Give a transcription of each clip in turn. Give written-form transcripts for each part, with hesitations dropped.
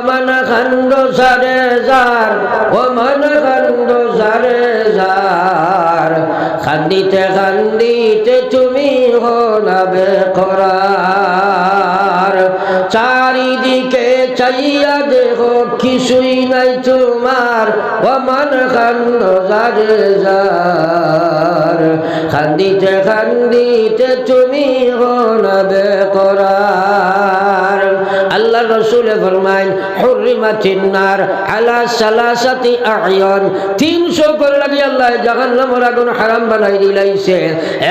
মন খন্ড সারে যার, ও মন খন্ড সারে যার, খান্দিতে খান্দিতে তুমি হলা বেকরার। চারিদিকে চাইয়া দেখো কিছুই নাই তোমার, ও মন খন্ড সারে যার, খান্দিতে খান্দিতে তুমি হলা বেকরার। আল্লাহ রসুল ফরমাইন হুররিমাতিন নার আলা সালাসাতি আ'য়ান, 300 করে লাগি আল্লাহ জাহান্নামের আগুন হারাম বানাই দিলাইছে।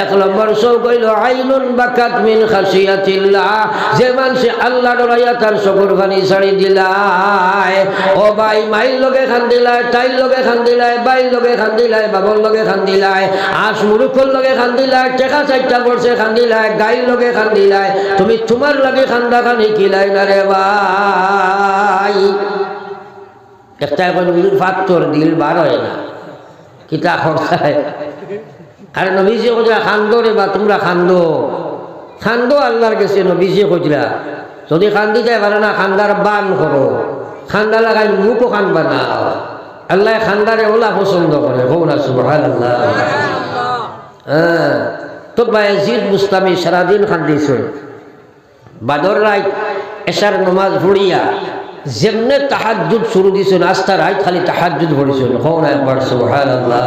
1 নম্বর চোখ হইল আইনুন বাকাত মিন খাশিয়াতিল্লাহ, যে মানুষে আল্লাহ ডরাইয়া তার চকুর পানি ছাড়ি দিলায়। ও ভাই, মাইল লগে খান্দিলায়, তাইর লগে খান্দিলায়, বাইর লগে খান্দিলায়, বাবর লগে খান্দিলায়, আশ মুরুখর লগে খান্দিলায়, টেকা চারটা পড়ছে খান্দিলায়, গাইর লগে খান্দিলায়, তুমি তোমার লাগে খান্দা খানি কিলাই না রে ভাই। একটা এখন ফাত্তর দিল বার হয় না, কিতা খরচায়। আরে নবীজি কইরা খান্দো রে বা, তোমরা খান্দো, খান্দো আল্লাহর কাছে। নবীজি কইরা যদি খান্দি যায় পারে না, খান্দার বান করো, খান্দা লাগাই মুখও খানবা না। আল্লাহ খান্দারে ওলা পছন্দ করে, হোক না সুবহানাল্লাহ। হ্যাঁ, তো বায়াজিদ বুস্তামি সারাদিন খান্দিছে। বাদর রাত এশার নমাজ পড়িয়া যেমনে তাহাজ্জুদ শুরু দিছেন, আস্তা রাত খালি তাহাজ্জুদ পড়িছেন, হোক না একবার সুবহানাল্লাহ।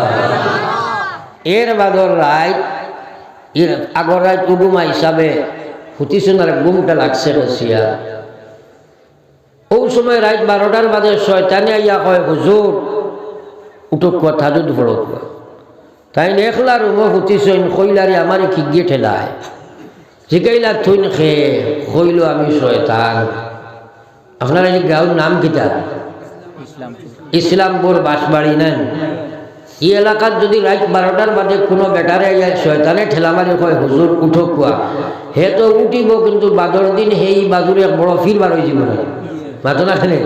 এর বাদর রাত, এর আগর রাত উগুমা হিসাবে হুতিছেন, আর গুমটা লাগছে বসিয়া। ওই সময় রাত 12টার বাদে শয়তানে আইয়া কয়, হুজুর উঠক তাহাজ্জুদ পড়ক। তাই একলা রুমো হুতিছেন, কইলারে আমারে কি গিয়ে ঠেলায়, জিগাইলা থইন খেয়ে কইল আমি শয়তান। আপনার এই গাঁওর নাম কিতা? ইসলামপুর বাঁশবাড়ি নেন। এই এলাকার যদি রাত 12টার বাদে কোনো বেটারে শয়তানে ঠেলা মারি কয় হুজুর উঠো কুয়া, হে তো উঠিব, কিন্তু বাদর দিন সেই বাজুরে বড় ফির বার হয়ে যাব না, মাতো না খেলে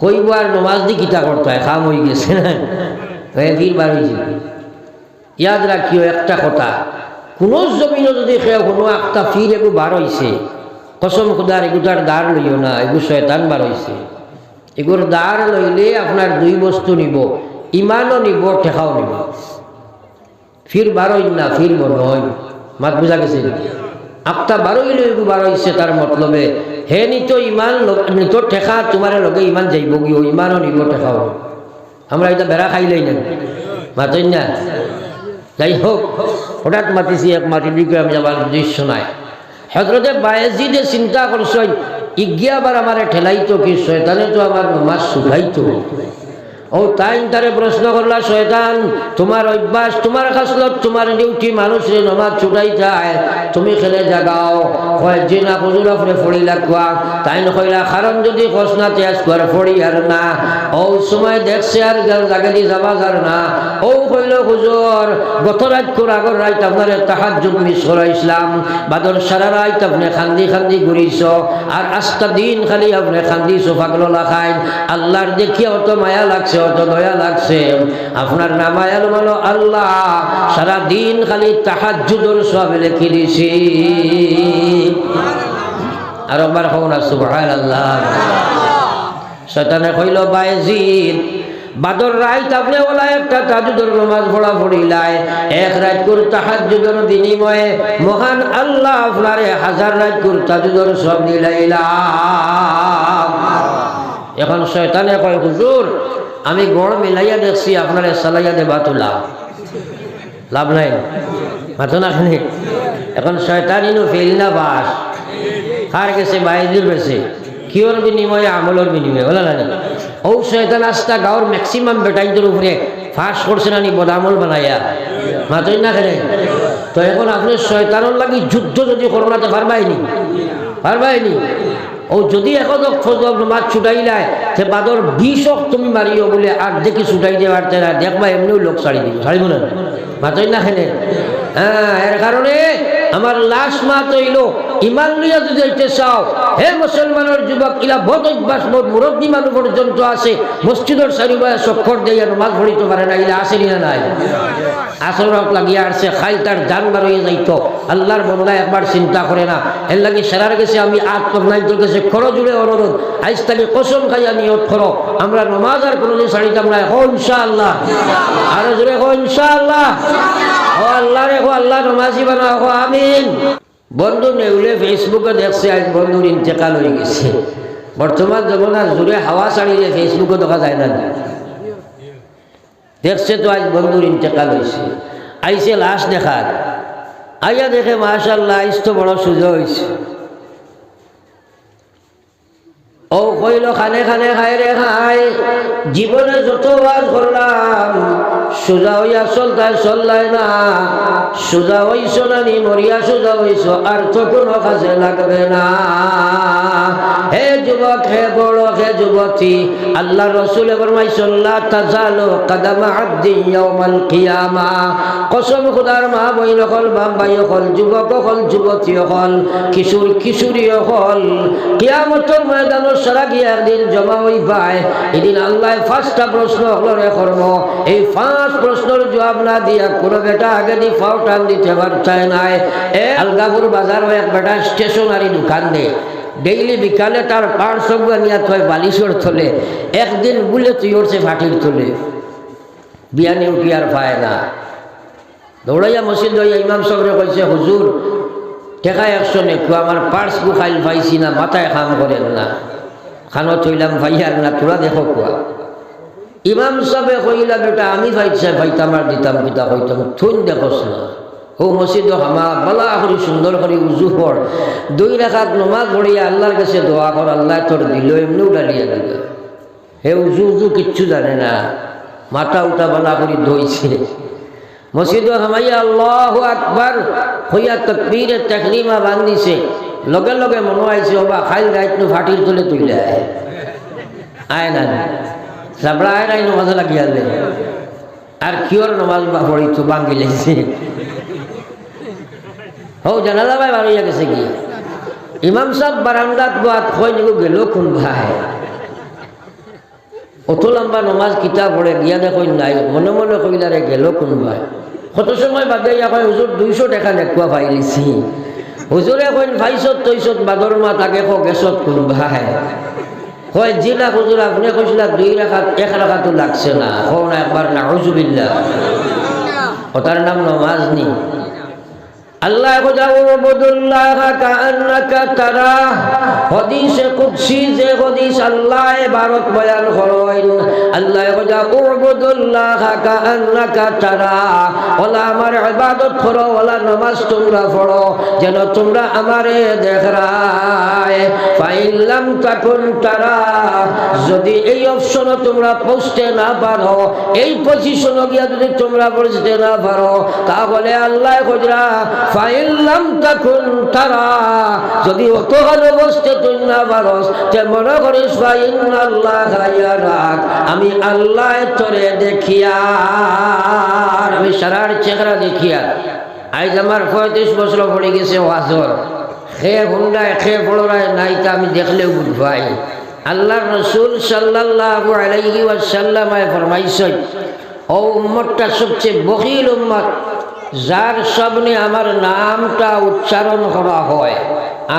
কইব আর নমাজ দি কিতা করতে হয়, খাম হয়ে গেছে না, ফির বার হয়ে যাব। ইয়াদ রাখিও একটা কথা, কোনো জমিনও যদি কোনো একটা ফির এগু বার হয়েছে, কসম খুদার এগুতার দাঁড় লইও না, এগু শয়তান বার হয়েছে। এগুর দাঁড় লইলে আপনার 2 বস্তু নিব, ইমানও নিব, ঠেকাও নিব। ফির বারোই না, ফির নয়, মাত বুঝা গেছে। আপটা বারোইলে এগু বার হয়েছে, তার মতলবে হে নিত ইমান, নিত ঠেকা, তোমার লগে ইমান যাইব গিয়ে, ইমানও নিব, ঠেকাও। আমরা এটা বেড়া খাইলেই না, মাতই না। যাই হোক, হঠাৎ মাতিছি, এক মাটির দিকে আমি যাবার দৃশ্য নাই। হযরতে বায়েজিদে চিন্তা করছেন, ইজ্ঞাবার আমারে ঠেলাইতো কি, শয়তানে তো আমার নমাজ শুধাইতো। ও তাই তারে প্রশ্ন করলা, শয়তান তোমার অভ্যাস, তোমার খাসলত, তোমার ডিউটি মানুষে নমাজ ছুটাই যায়, তুমি খেলে জাগাও। কয় যে না হুজুর আপনি ফড়ি লাগবা। তাই নকইলা কারণ যদি কসনা তেজ কর ফড়ি আর না। ও সময় দেখছে আর জাগে দি যাবা যার না। ও কইল হুজুর গত রাত করে আগর রাত আপনার তাহাজ্জুদ মিস করাইছিলাম, বাদর সারা রাত আপনি খান্দি খান্দি ঘুরিছ, আর আস্তা দিন খালি আপনি খান্দিছো পাগল লাখাইন। আল্লাহর দেখিয়া অত মায়া লাগছে, অত দয়া লাগছে, আপনার নামায়াল বলো আল্লাহ সারা দিন খালি তাহাজ্জুদের সওয়াব লিখে দিছি। আর একবার হোক না সুবহানাল্লাহ। শয়তানে কইল, বায়েজিদ বাদর রাত আপনি ওলা একটা তাহাজ্জুদের নামাজ পড়া পড়িলাই, 1 রাত করে তাহাজ্জুদের বিনিময়ে মহান আল্লাহ আপনারে 1000 রাত করে তাহাজ্জুদের সওয়াব দিলাইলা। এখন শয়তানে কয় হুজুর আমি গড় মিলাইয়া দেখছি, আপনার সালাইয়া দেবা তো লাভ নাই, মাথো না খানি। এখন শয়তান ইনু ফেল না বাস কার গেছে, বাইজির গেছে, কিওর বিনিময়ে আমলের বিনিময়ে, বলা না। ও শয়তান আস্তা গাঁওর ম্যাক্সিমাম বেটাইদের উপরে ফাঁস করছে না নি বদামল বানাইয়া, মাথোই না খেলে। তো এখন আপনি শয়তানের লাগি যুদ্ধ যদি করোনাতে পারবাইনি, পারবাইনি। ও যদি এখন মাছ ছুটাইলাই সে বাদর 20 তুমি মারিও বলে আর দেখি ছুটাই দিয়ে পারতে না, দেখবা এমনিও লোক ছাড়ি দিব, ছাড়িব না, মাথোই না খেলে। হ্যাঁ, এর কারণে আমার লাশ মা তৈল ইমান লইয়া যদি যাইতে চাও, হে মুসলমানের যুবক, ইলা বহুত অভ্যাস বহুত মুরব্বী মানুষ পর্যন্ত আছে মসজিদের চারিবায় চক্কর দিয়ে নামাজ পড়িতে পারে না, ইলা আসেনি না নাই? আসরক লাগিয়া আসছে, খাইল তার জান বার হয়ে যাইতো। আল্লাহর বন্দা একবার চিন্তা করে না, এর লাগে সারার গেছে আমি আত্মনাইতে গেছে খরো জুড়ে অনুরোধ, আজ তাকে কসম খাইয়া নিয়ত করো আমরা নমাজ আর কোনোদিন ছাড়িতাম না। হো ইনশাআল্লাহ, আরো জোরে হো ইনশাআল্লাহ। ও আল্লাহ রে, হো আল্লাহ নমাজি বানাও, হো আমিন। বন্ধু নেউলে ফেসবুকে দেখছে আজ বন্ধুর ইন্তেকাল হয়ে গেছে। বর্তমান জমানার জোরে হাওয়া ছাড়িলে ফেসবুকে দেখা যায় না, দেখছে তো আজ বন্ধুর ইন্তেকাল হয়েছে। আইসে লাশ দেখার, আইয়া দেখে মাশাআল্লাহ আইস তো বড় সুযোগ হয়েছে। ও কইল খানে খানে খাই রে খাই, জীবনে যত বার করলাম সোজা হইয়া চলতায় চললাই না, সোজা হইছ না নি মরিয়া সোজা হইছ, আর তো কোনো কাজে লাগবে না। হে যুবক, হে বড়, হে যুবতী, আল্লাহ রসুলে ফরমাইছেন লা তাজালু কদমা আবদিন ইয়াউমাল কিয়ামা। কসম খোদার মা বইন হল, বাপ ভাই হল, যুবক হল, যুবতী হল, কিশোর কিশোরী হল, কিয়ামতের ময়দানে সারা গিয়ে একদিন জমা হই পায়। এদিন আল্লাহ পাঁচটা প্রশ্ন হলো রে কর্ম, এই 5 প্রশ্নের জবাব না দিয়া কোনো বেটা আগে দি ফাও টান দিতে পারছায় নাই। আলগাপুর বাজার এক বেটা স্টেশনারি দোকান দেয়, ডেইলি বিকালে তার পার সব নিয়ে থয় বালিশর থলে। একদিন বলে তুই উঠছে ফাটির তোলে, বিয়ানি উঠি আর পায় না। দৌড়াইয়া মসজিদ হইয়া ইমাম সাহেবরে কইছে হুজুর টেকা 100 নেকু, আমার পার্স বুখাইল পাইছি না, মাথায় খাম করেন না, খানো থইলাম ভাইয়ার না, তোরা দেখো কুয়া। ইমাম সাহেবে কইলা বেটা আমি ভাইছে ভাইতাম আর দিতাম পিতা কইতাম, থুন দেখোস না। ও মসজিদ হামা বালা করি সুন্দর করে উজু পড়, 2 রাকাত নমাজ পড়িয়া আল্লাহর কাছে দোয়া কর, আল্লাহ তোর দিল এমনি উঠালিয়া দিল। হে উজু উজু কিচ্ছু জানে না, মাথা উঠা বালা করে ধইছে। মসজিদ হামাইয়া আল্লাহু আকবার হইয়া তাকবীরে তাকরিমা বান্ধিছে, লগে লগে মনে আইছে ওবা খাইল রাইতনু ফাটির তোলে তুইলে আয় না সাবড়া আয় নাই নমাজ লাগিয়া দে, আর কিওর নমাজ বা পড়িতো বাঙ্গি লেগেছে। হো জানালা ভাই বার হইয়া গেছে কি, ইমাম সাহেব বারান্দাত বাত কই নিগো গেল কোন ভাই, অত লম্বা নমাজ কিতাব পড়ে গিয়া দেখো নাই, মনে মনে কইলা রে গেল কোন ভাই। কত সময় বাদে ইয়া কয় হুজুর 200 টাকা নেকুয়া পাইলিছি। হুজুরে কইন ভাইছত তৈছত বাদর মা তাকে কো গেছত কোন ভাই, কয় জিলা হুজুর আপনি কইছিলা 2 রাকাত 1 রাকাতও লাগছে না, হো না একবার নাউজুবিল্লাহ। ওটার নাম নমাজ নি। আল্লাহ উবুদুল্লাহ কাআন্নাকা তারা, হাদিসে কুদসি যে হাদিস আল্লাহ ইবারত বয়ান করেন, আল্লাহ উবুদুল্লাহ কাআন্নাকা তারা, ওলা আমার ইবাদত করো, ওলা নামাজ তোমরা পড়ো যেন তোমরা আমারে দেখরায়। ফাইন লাম তাকুন তারা, যদি এই অপশনে তোমরা পৌঁছতে না পারো, এই পজিশনে গিয়া যদি তোমরা পৌঁছতে না পারো, তাহলে আল্লাহ কইরা ফাইল্লাম তাকুন তারা, যদি অত ভালো বসতে তুই না পারস তে মনে করিস ফাইন্নাল্লাহা ইয়ারাক, আমি আল্লাহ তোরে দেখিয়া, আমি সারার চেহারা দেখিয়া। আজ আমার 35 বছর পড়ে গেছে ওয়াজর, খে হুন্ডায় খে পড়ায় নাই তা আমি দেখলেও বুঝবাই। আল্লাহর রাসূল সাল্লাল্লাহু আলাইহি ওয়াসাল্লাম ফরমাইছেন, ও উম্মতটা সবচেয়ে বখিল উম্মত, যার সামনে আমার নামটা উচ্চারণ করা হয়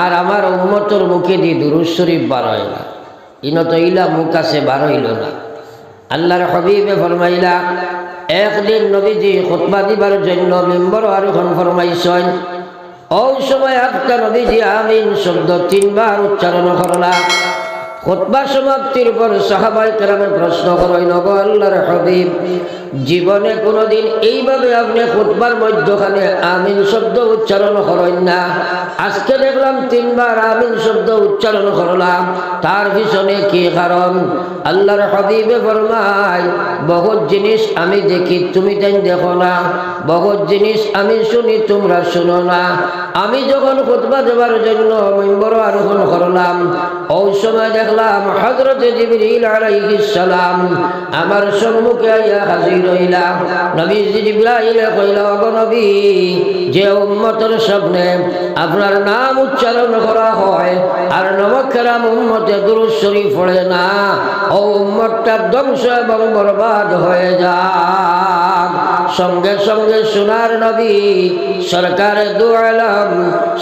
আর আমার উম্মতের মুখে দিয়ে দুরূদ শরীফ বার হয় না, ইনত ইলা মুখ আছে বার হইল না। আল্লাহর হাবিবে ফরমাইলা, একদিন নবীজি খুতবা দিবার জন্য মিম্বর আরোহণ ফরমাইছেন। ওই সময় একটা নবীজি আমিন শব্দ 3 বার উচ্চারণ করলা। খুতবা সমাপ্তির পর সাহাবায়ে কেরামে প্রশ্ন করেন, ওগো আল্লাহর হাবিব, জীবনে কোনোদিন এইভাবে আপনি খুতবার মধ্যখানে আমিন শব্দ উচ্চারণ করেন না, আজকে দেখলাম 3 বার আমিন শব্দ উচ্চারণ করলাম, তার পিছনে কি কারণ? আল্লাহর হাবিবে ফরমায়, বহুত জিনিস আমি দেখি তুমি তাই দেখো না, বহুত জিনিস আমি শুনি তোমরা শুনো না। আমি যখন খুতবা দেবার জন্য মিম্বর আরোহণ করলাম, ওই সময় দেখলাম দেখলাম হযরত জিবরিল আলাইহিস সালাম আমার সম্মুখে আইয়া হাজির হইলা। নবী জিবরাইল কইলা, ওগো নবী, যে উম্মতের সামনে আপনার নাম উচ্চারণ করা হয় আর নমকেরাম উম্মতে দুরূদ শরীফ পড়ে না, ও উম্মতটা ধ্বংস এবং বরবাদ হয়ে যায়। সঙ্গে সঙ্গে সোনার নবী সরকার দু আলম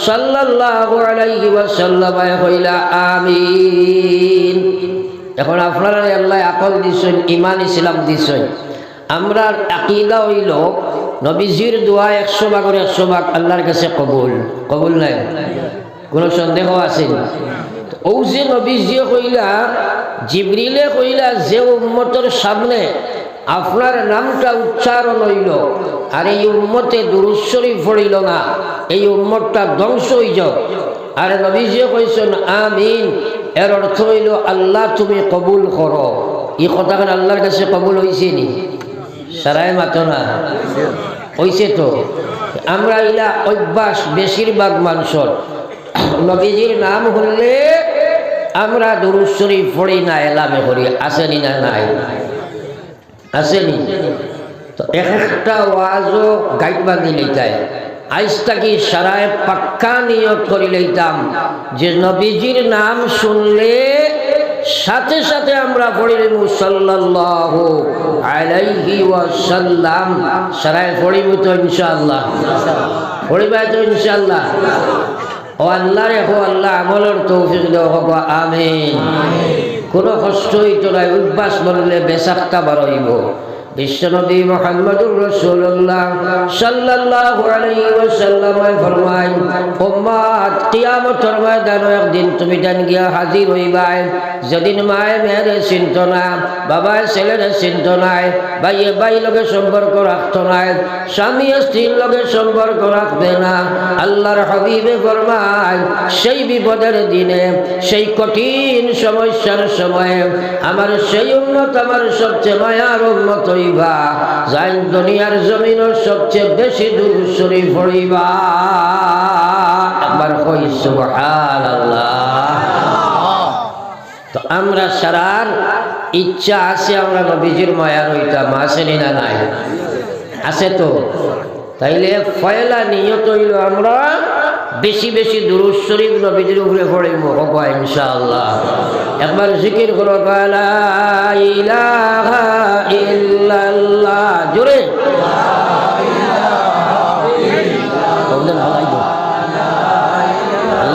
সাল্লাল্লাহু আলাইহি ওয়াসাল্লাম কইলা আমিন। এখন আপনারা আল্লাহ আকল দিছেন, ঈমান ইসলাম দিছেন। আমরা আকীদা হইল নবীজির দোয়া 100 ভাগের 100 ভাগ আল্লাহর কাছে কবুল। কবুল নাই, কোনো সন্দেহ আছে? ও যে নবীজি কইলা, জিবরিলে কইলা, যে উম্মতের সামনে আপনার নামটা উচ্চারণ হইল আর এই উম্মতে দুরূদ শরীফ পড়িল না, এই উম্মতটা ধ্বংস হয়ে যাও। আর নবীজি কইছেন আমিন, এর অর্থ হইল আল্লাহ তুমি কবুল করো। এই কথাখান আল্লাহর কাছে কবুল হয়েছে নি? সারাই মাতো না হইছে তো। আমরা ইলা অভ্যাস বেশিরভাগ মানুষের, নবীজির নাম হলে আমরা দুরূদ শরীফ পড়ি না, এলামে করি। আসেনি না? নাই, আসেনি? তো একটা ওয়াজও গাইড বাঁধি লইতাই। আজ তাকি সারায় পাক্কা নিয়ত করি লইতাম যে নবীজির নাম শুনলে সাথে সাথে আমরা পড়িব সাল্লাল্লাহু আলাইহি ওয়াসাল্লাম। সারায় পড়িব তো ইনশাআল্লাহ? পড়িবা তো ইনশাআল্লাহ? ও আল্লাহ রেখো, আল্লাহ আমলের তৌফিক দাও, হোক আমিন। কোনো কষ্ট হইতো নাই, অভ্যাস বললে বেসাক্তা বাড়াইব। বিশ্বনবী মুহাম্মদুর রাসূলুল্লাহ সাল্লাল্লাহু আলাইহি ওয়াসাল্লাম ফরমায়, উম্মত কিয়ামতের ময়দানে একদিন তুমি জান গিয়া হাজির হইবাই, যেদিন মায়ে মেয়েরে চিনত না, বাবায় ছেলেরে চিনত নাই, ভাইয়ে ভাই লগে সম্পর্ক রাখত নাই, স্বামী স্ত্রীর লগে সম্পর্ক রাখবে না। আল্লাহর হাবিবে ফরমায়, সেই বিপদের দিনে, সেই কঠিন সমস্যার সময়ে আমার সেই উম্মত আমার সবচেয়ে মায়ার উম্মত হইবা, যাই দুনিয়ার জমিনের সবচেয়ে বেশি দুরূদ শরীফ পড়িবা। একবার কই সুবহানাল্লাহ। তো আমরা সারার ইচ্ছা আছে আমরা নবীজির মায়ার হইতাম, আসেনি না? নাই, আছে তো। তাইলে পয়লা নিয়ত হইল আমরা বেশি বেশি দুরূদ শরীফ নবীজির উপরে পড়িব, হোক ইনশাআল্লাহ। একবার জিকির করো, লা ইলাহা ইল্লাল্লাহ, জোরে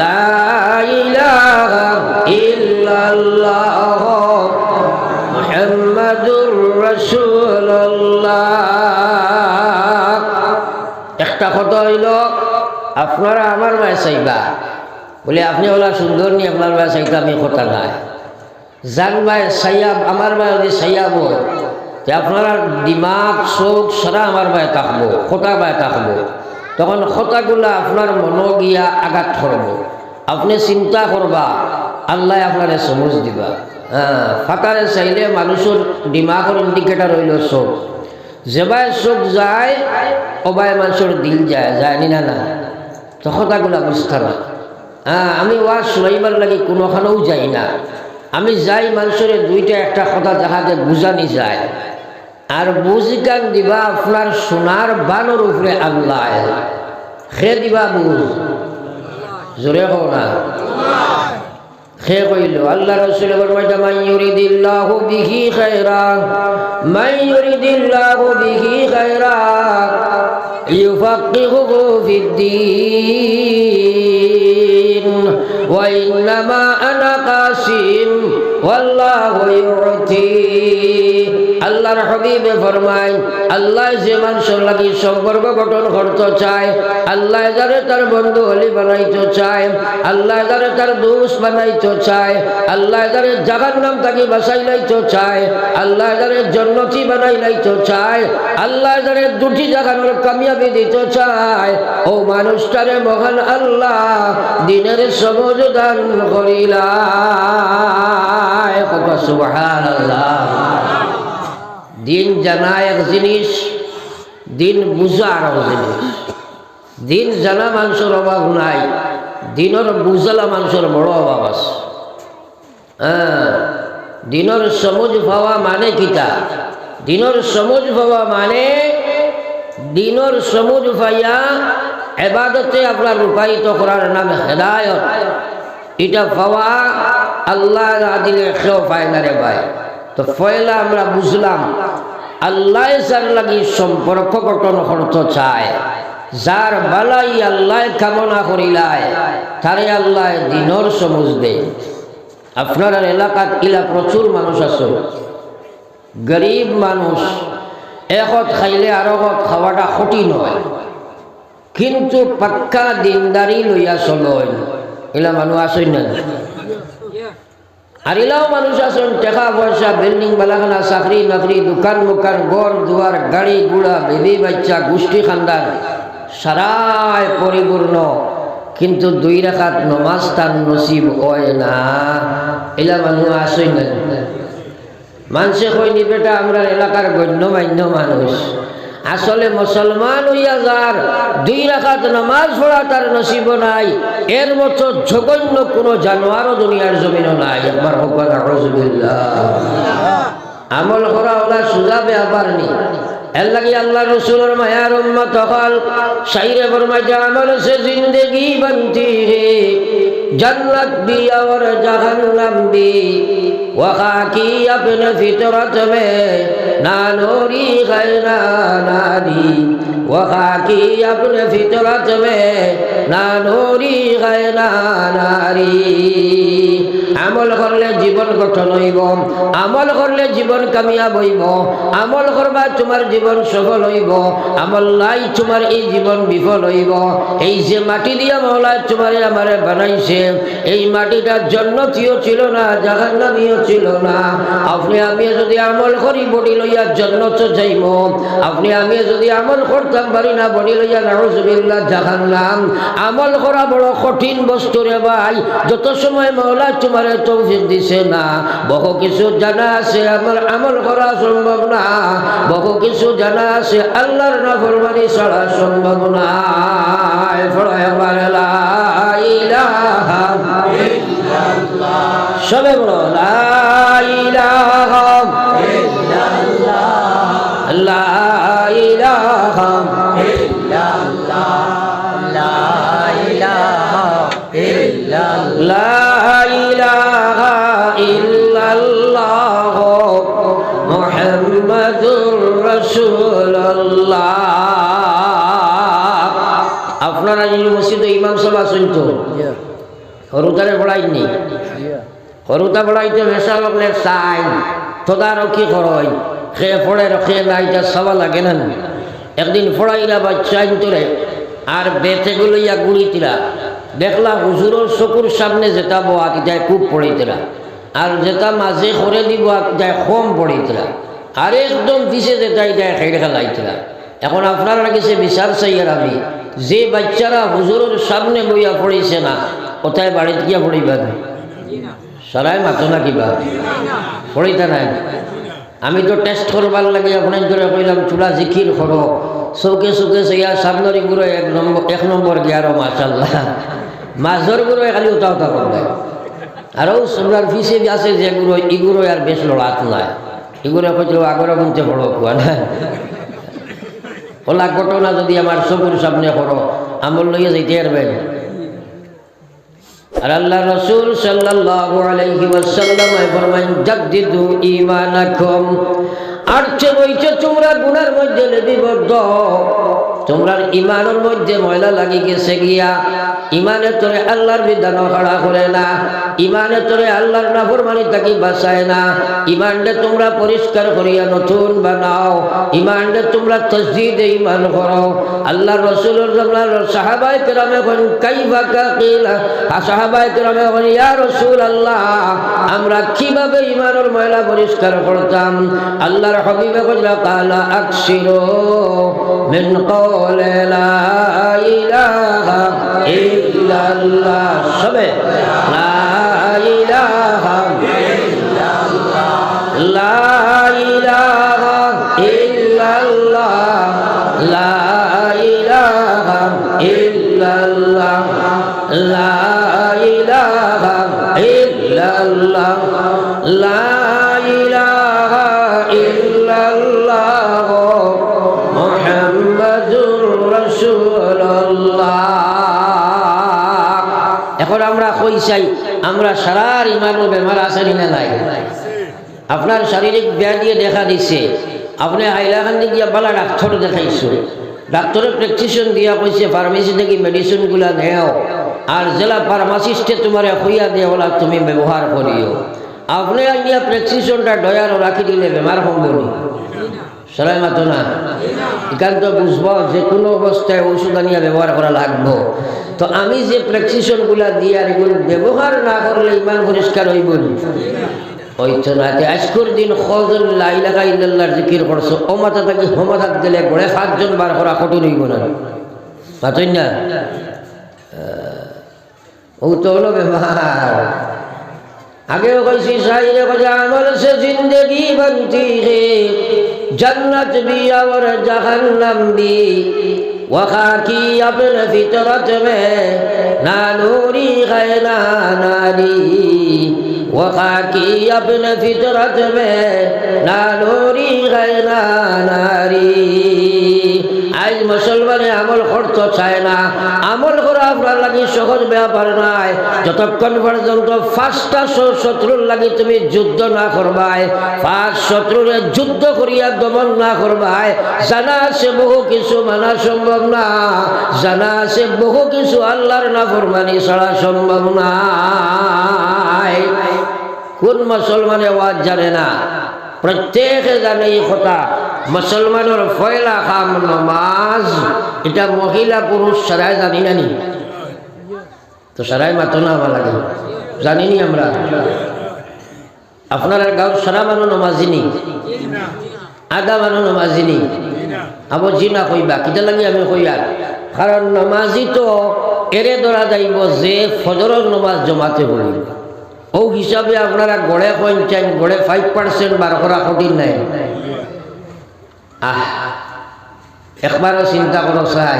লা ইলাহা ইল্লাল্লাহ মুহাম্মাদুর রাসূলুল্লাহ। একটা কথা হইল, আপনারা আমার মায়ে চাইবা বলে আপনি ওলা সুন্দর নি, আপনার মায়ে চাইতে আমি কথা নাই। যার মায়ে চাইয়া, আমার মায়ে যদি চাইয়া বল, আপনারা দিমাগ চোখ সারা আমার মায়ে থাকবো, কথা মায়ে থাকবো। তখন কথাগুলা আপনার মন গিয়া আঘাত করবো, আপনি চিন্তা করবা, আল্লাহ আপনারে সমজ দিবা। হ্যাঁ, ফাঁকারে চাইলে মানুষের দিমাগের ইন্ডিকেটার হইল চোখ। যেবাই চোখ যায় ওবাই মানুষের দিল যায়, যায়নি না? না, তো কথাগুলা বুঝতে না। হ্যাঁ, আমি ওয়াজ শুনাইবার লাগি কোনোখানেও যাই না। আমি যাই মানুষের দুইটা একটা কথা যাহাতে বুঝানি যায়, আর বুঝিকান দিবা আপনার সোনার বানোর উপরে আল্লাহ খে দিবা বুঝ, জোরে হোক না খে কইল। আল্লাহ রাসূল ফরমাইতা, মান ইউরিদিল্লাহু বিহি খায়রা, মান ইউরিদিল্লাহু বিহি খায়রা ইউফাক্কিহুহু ফিদ্দীন ওয়া ইন্নামা আনা কাসিম ওয়াল্লাহু ইউতি। আল্লাহর হাবিবে ফরমায়, আল্লাহ যে মানুষের লাগি সম্পর্ক গঠন করতে চায়, আল্লাহ যারে তার বন্ধু হলি বানাইতে চায়, আল্লাহ যারে তার দোস্ত বানাইতে চায়, আল্লাহ যারে জাহান্নাম থেকে বাঁচাই লাইতে চায়, আল্লাহ যারে জান্নাতি বানাই লাইতে চায়, আল্লাহ যারে দুটি জাহান্নামের কামিয়াবি দিতে চায়, ও মানুষটারে মহান আল্লাহ দিনের সমজ দান করিলায়। সুবহানাল্লাহ। দিন জানা এক জিনিস, দিন বুঝা আর জিনিস। দিন জানা মানুষের অভাব নাই, দিনের বুঝালা মানুষের বড় অভাব আছে। দিনের সমুজ পাওয়া মানে কিতা? দিনের সমুজ পাওয়া মানে দিনের সমুজ পাইয়া ইবাদতে আপনার রূপায়িত করার নাম হেদায়ত। এটা পাওয়া আল্লাহর আদিলে কেউ পায় না রে ভাই। তো পয়লা আমরা বুঝলাম আল্লাহ যার লাগি সম্পর্ক গঠন করতে চায়, যার বালাই আল্লাহ কামনা করিলায়, তারে আল্লাহ দিনের সমুজ দেয়। আপনার এলাকাত ইলা প্রচুর মানুষ আছে, গরিব মানুষ, একত খাইলে আর একত খাওয়াটা কঠিন হয়, কিন্তু পাক্কা দিনদারি লইয়া চলয়। এলা মানুষ আসেন না? আর এলাও মানুষ আছেন টাকা পয়সা, বিল্ডিং বালাখানা, চাকরি নকরি, দোকান মোকান, ঘর দুয়ার, গাড়ি গুড়া, বেবি বাচ্চা, গোষ্ঠী খানদান সারায় পরিপূর্ণ, কিন্তু 2 রাকাত নমাজ তার নসিব হয় না। এলা মানুষ আসেন না? মানুষে কইনি বেটা আমরা এলাকার গণ্যমান্য মানুষ, আসলে মুসলমান হইয়া যার 2 রাকাত নামাজ পড়া তার নসিব নাই, এর মতো জঘন্য কোনো জানোয়ারও দুনিয়ার জমিনও নাই। একবার হোক আউযুবিল্লাহ। আমল করা ওলা সুজাবে আবার নি। এর লাগি আল্লাহ রসুলের মায়ার উম্মত হল শাইরে ফরমাইতে আমল সে জিंदगी बनती है, जन्नत भी और जहन्नम भी, वक़ा की अपने फितरत में ना नूरी गैना नारी, वक़ा की अपने फितरत में ना नूरी गैना नारी। আমল করলে জীবন গঠন হইব, আমল করলে জীবন কামিয়াব হইব, আমল করবা তোমার জীবন সফল হইব, আমল নাই তোমার এই জীবন বিফল হইব। এই যে মাটি দিয়া মওলা তোমারে আমারে বানাইছে, এই মাটিটা জান্নাতীয় ছিল না, জাহান্নামীও ছিল না। আপনি আমি যদি আমল করি বডি লইয়া জান্নাত যাইব, আপনি আমি যদি আমল করতাম পারি না বডি লইয়া নাউজুবিল্লাহ জাহান্নাম। আমল করা বড় কঠিন বস্তু রে ভাই। যত সময় মওলা তোমার তৌফিক দিছে না, বহু কিছু জানা আছে আমার আমল করা সম্ভব না, বহু কিছু জানা আছে আল্লাহর নাফরমানি ছাড়া সম্ভব না। লা ইলাহা ইল্লাল্লাহ, সবে বলো লা ইলাহা ইল্লাল্লাহ, লা ইলাহা ইল্লাল্লাহ, লা ইলাহা ইল্লাল্লাহ, আপনারা যদি মসজিদে ইমাম সাহেব আছেন তো হরুতারে পড়াইনি, হরুতা পড়াইতে ভেসা লাগলে চাই তদারকি করয়, খেয়ে পড়ে রখে না, এটা সবা লাগে না। একদিন পড়াইলা বাচ্চা আনতরে আর বেতেগুলো ইয়া গুড়িতিরা, দেখলা হুজুরের চকুর সামনে যেটা বোয়া যায় খুব পড়িতিরা, আর যেটা মাঝে করে দিব যায় কম পড়িতিরা, আর একদম পিছে যেটাই যায় খেয়ে খেলাইতিরা। এখন আপনারা কাছে বিচার চাইয়ার আমি, যে বাচ্চারা হুজুরের সামনে বইয়া পড়িছে না, কোথায় বাড়িতে গিয়া পড়িবা? সারাই মাতো না কিবা পড়িতা নাই। আমি তো টেস্ট করবার লাগে আপনার ধরে কইলাম চুলা জিকির করো, চৌকে চৌকে চাইয়া সামনের গুলো 1 নম্বর গিয়ারো মাশাল্লাহ, মাছর গুলো খালি উঠা উঠা করবে। আরও সোমরার ফিসে আছে যেগুলো এগুলো আর বেশ লড়াত নাই, এগুলো হয়তো আগরে গুনতে পড়ো কুয়া না। ওলা ঘটনা যদি আমার চকুর সামনে করো আমল লইয়া যাইতে পারবেন। আর আল্লাহ রাসূল সাল্লাল্লাহু আলাইহি ওয়াসাল্লাম ফরমান জাদ্দিদু ঈমানাকুম, আরছে বইছে তোমরা গুনার মধ্যে লিপিবদ্ধ, তোমরার ইমানের মধ্যে ময়লা লাগি গেছে গিয়া, ইমানে তোরে আল্লাহর বিধান খাড়া করে না, ইমানে তোরে আল্লাহর নাফরমানি থাকি বাঁচায় না, ইমানটা তোমরা পরিষ্কার করিয়া নতুন বানাও, ইমানটা তোমরা তাসদীদে ইমান করো। আল্লাহর রাসূলের জামানার সাহাবায়ে কেরামে কোন কাইফা কাকিলা, সাহাবায়ে কেরামে কোন ইয়া রাসূলুল্লাহ আমরা কিভাবে ইমানের ময়লা পরিষ্কার করতাম? আল্লাহর হাবিবে কইলা কালা আকসিরু মিন কওলি লা ইলাহা ইল্লাল্লাহ, সবে লা ইলাহা ইল্লাল্লাহ, লা ইলাহা ইল্লাল্লাহ, লা ইলাহা ইল্লাল্লাহ, লা ইলাহা ইল্লাল্লাহ, লা ইলাহা ইল্লাল্লাহ মুহাম্মাদুর রাসূলুল্লাহ। এখন আমরা কই চাই, আমরা সারার ইমানের বেমার আছে না নাই? আপনার শারীরিক ব্যাধি দেখা দিছে, আপনি হাইলাকান্দি গিয়া বালা ডাক্তার দেখাইছো, ডাক্তারের প্রেসক্রিপশন দিয়া কইছে ফার্মেসি থেকে মেডিসিনগুলা নেও, আর জেলা ফার্মাসিস্টে তোমার হইয়া দেওয়া তুমি ব্যবহার করিও। আপনি আইয়া প্রেসক্রিপশনটা ডয়ার রাখি দিলে বেমার সম্ভব সরাই মাতো না। এখান তো বুঝবো যে কোনো অবস্থায় ওষুধ আনিয়া ব্যবহার করা লাগবো। তো আমি যে প্রেসক্রিপশনগুলা দিয়ে আর এগুলো ব্যবহার না করলে ইমান পরিষ্কার হইব ওই তো রাতে আজকের দিন খজল লা ইলাহা ইল্লাল্লাহর জিকির করছো, ও মাথা থাকি হমাথাত দিলে গড়ে 7 জন বার করা কঠিন হইব না, পাতই না? ও তো হলো ব্যবহার। আগেও কইছি সাইরে কইছে আমল সে জিंदगी बनती है जन्नत भी और जहन्नम भी वखा की अपने फितरत में ना नूरी है ना नारी वखा की अपने फितरत में ना नूरी है ना नारी। আজ মুসলমানে আমল করতে চায় না, আমল করা আপনার লাগি সহজ ব্যাপার নাই। যতক্ষণ পর্যন্ত 5টা শত্রুর লাগি তুমি যুদ্ধ না করবাই, 5 শত্রুর যুদ্ধ করিয়া দমন না করবাই, জানা আছে বহু কিছু মানা সম্ভব না, জানা আছে বহু কিছু আল্লাহর নাফরমানি ছাড়া সম্ভব নাই। কোন মুসলমানে ওয়াজ জানে না? প্রত্যেকে জানে এই কথা। মুসলমানের পয়লা কাম নামাজ, এটা মহিলা পুরুষ সারাই জানি না নি? তো সারাই মাতো না আমার লাগে, জানিনি আমরা? আপনার গাঁও সারা মানুষ নমাজি নি? আধা মানুষ নমাজি নি? আবার জি না কইবা কিটা লাগে আমি কইয়ার, কারণ নমাজি তো এরে ধরা যাইব যে ফজরের নমাজ জমাতে পড়িব। ও হিসাবে আপনারা গড়ে পঞ্চায়েত গড়ে 5% বার করা কঠিন নাই। একবারও চিন্তা করো চাই,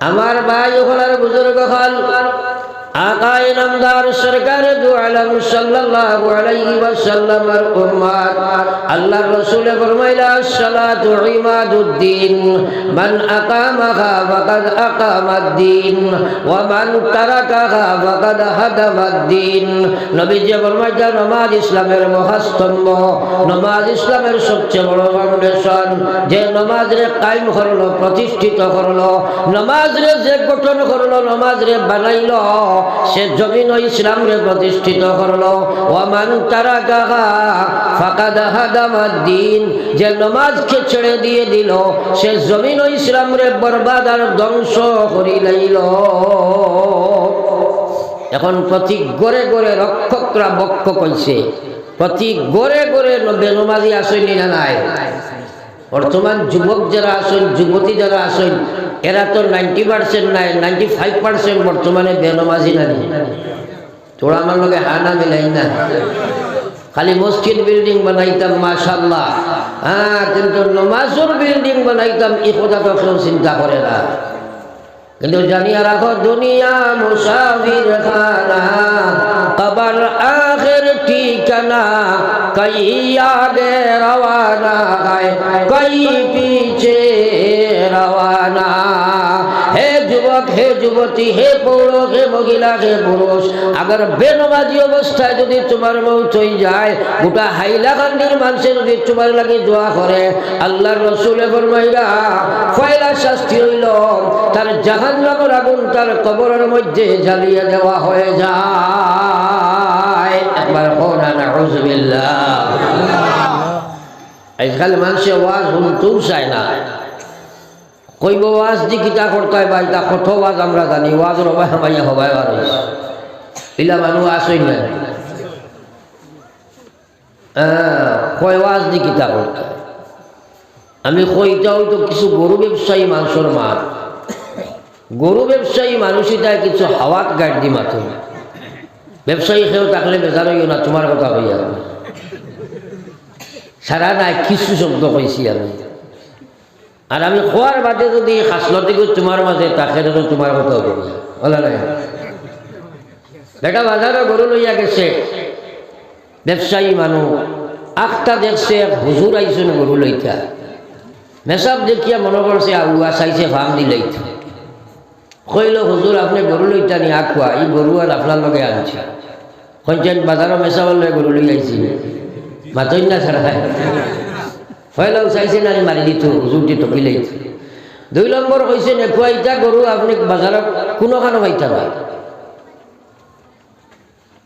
আমার ভাই ওখানে বুজুর্গ হল আকাই নামদার সরকার দু আলম সাল্লাল্লাহু আলাইহি ওয়াসাল্লামের উম্মত, আল্লাহর রাসূল ফরমাইলা আসসালাতু ইমাদুদ্দিন মান আকামাহা ফাকাদ আকামাদ্দিন ওয়া মান তারাকাহা ফাকাদ হাদামাদ্দিন। নবীজি ফরমাইলা নামাজ ইসলামের মহাস্তম্ভ, নামাজ ইসলামের সবচেয়ে বড় ফাউন্ডেশন। যে নামাজরে কায়েম করলো, প্রতিষ্ঠিত করলো, নামাজরে যে গঠন করলো, নামাজরে বানাইলো, সে জমিন ইসলাম রে প্রতিষ্ঠিত করলো। ওয়ামান তারাকাহা ফাকাদ হাদামাদ্দিন, যে নামাজকে ছেড়ে দিয়ে দিল, সে জমিন ইসলাম রে বরবাদ আর ধ্বংস করি লাইল। এখন প্রতি গড়ে গড়ে রক্ষকরা বক্ষ কইছে, প্রতি গড়ে গড়ে বেনমাজি আসেনি না নাই? বর্তমান যুবক যারা আসেন, যুবতী যারা আসেন, এরা তো 90% নাই, 95% বর্তমানে বেনমাজি না। তোরা আমার লগে হানা মিলাই না, খালি মসজিদ বিল্ডিং বানাইতাম মাশাআল্লাহ, কিন্তু নমাজের বিল্ডিং বানাইতাম এই কথা তো কেউ চিন্তা করে না। কিন্তু জানিয়া রাখো দুনিয়া মুসাফির খানা, কবর আখির ঠিকানা, কই আগে রওয়ানা হয় কই পিছে রওয়ানা। হে যুবক, হে যুবতী, হে পৌর, হে মহিলা, হে পুরুষ, আবার বেনমাজি অবস্থায় যদি তোমার মৌত হয়ে যায়, গোটা হাইলাকান্দির মানুষে যদি তোমার লাগে দোয়া করে, আল্লাহর রাসূল ফরমাইলা পয়লা শাস্তি হইল তার জাহান্নামের আগুন তার কবরের মধ্যে জ্বালিয়ে দেওয়া হয়ে যায়। একবার কোনা নাউযুবিল্লাহ। আজকাল মানুষে ওয়াজ শুনতেও চায় না, কইব ওয়াজ দি কিতা করতে হয় ভাই, তা কত ওয়াজ আমরা জানি, ওয়াজের হবাই হামাইয়া হবাই আর ইলা মানুষ আসই না, কয় ওয়াজ দি কিতা করতে। আমি কইটাও তো কিছু গরু ব্যবসায়ী মানুষের মা, গরু ব্যবসায়ী মানুষই তাই কিছু হাওয়াত গাড় দি মাথো, ব্যবসায়ী খেয়েও থাকলে বেজার হইও না, তোমার কথা হইয়া সারা নাই কিছু শব্দ কইছি আমি। আর আমি খোয়ার বাদে যদি খাসলতি তোমার মাঝে তাকে তোমার কথা বলি বলা নাই। বেটা বাজারে গরু লইয়া গেছে, ব্যবসায়ী মানুষ আখটা দেখছে হুজুর আইসুন গরু লইতা মেসাব দেখিয়া মনে করছে আগুয়া চাইছে ফার্ম দিলেই কইল হুজুর আপনি গরু লইতা নি আখুয়া এই গরু আর আপনার লগে আনছে কইছেন বাজারও মেসাবল লয়ে গরু লই আইছি মাতই না ছাড়া কইলেও চাইছে না মারি দিত হুজুরটি টকি লইছে 2 নম্বর কইছে নেখুয়া ইটা গরু আপনি বাজারত কোনোখানো পাইতা না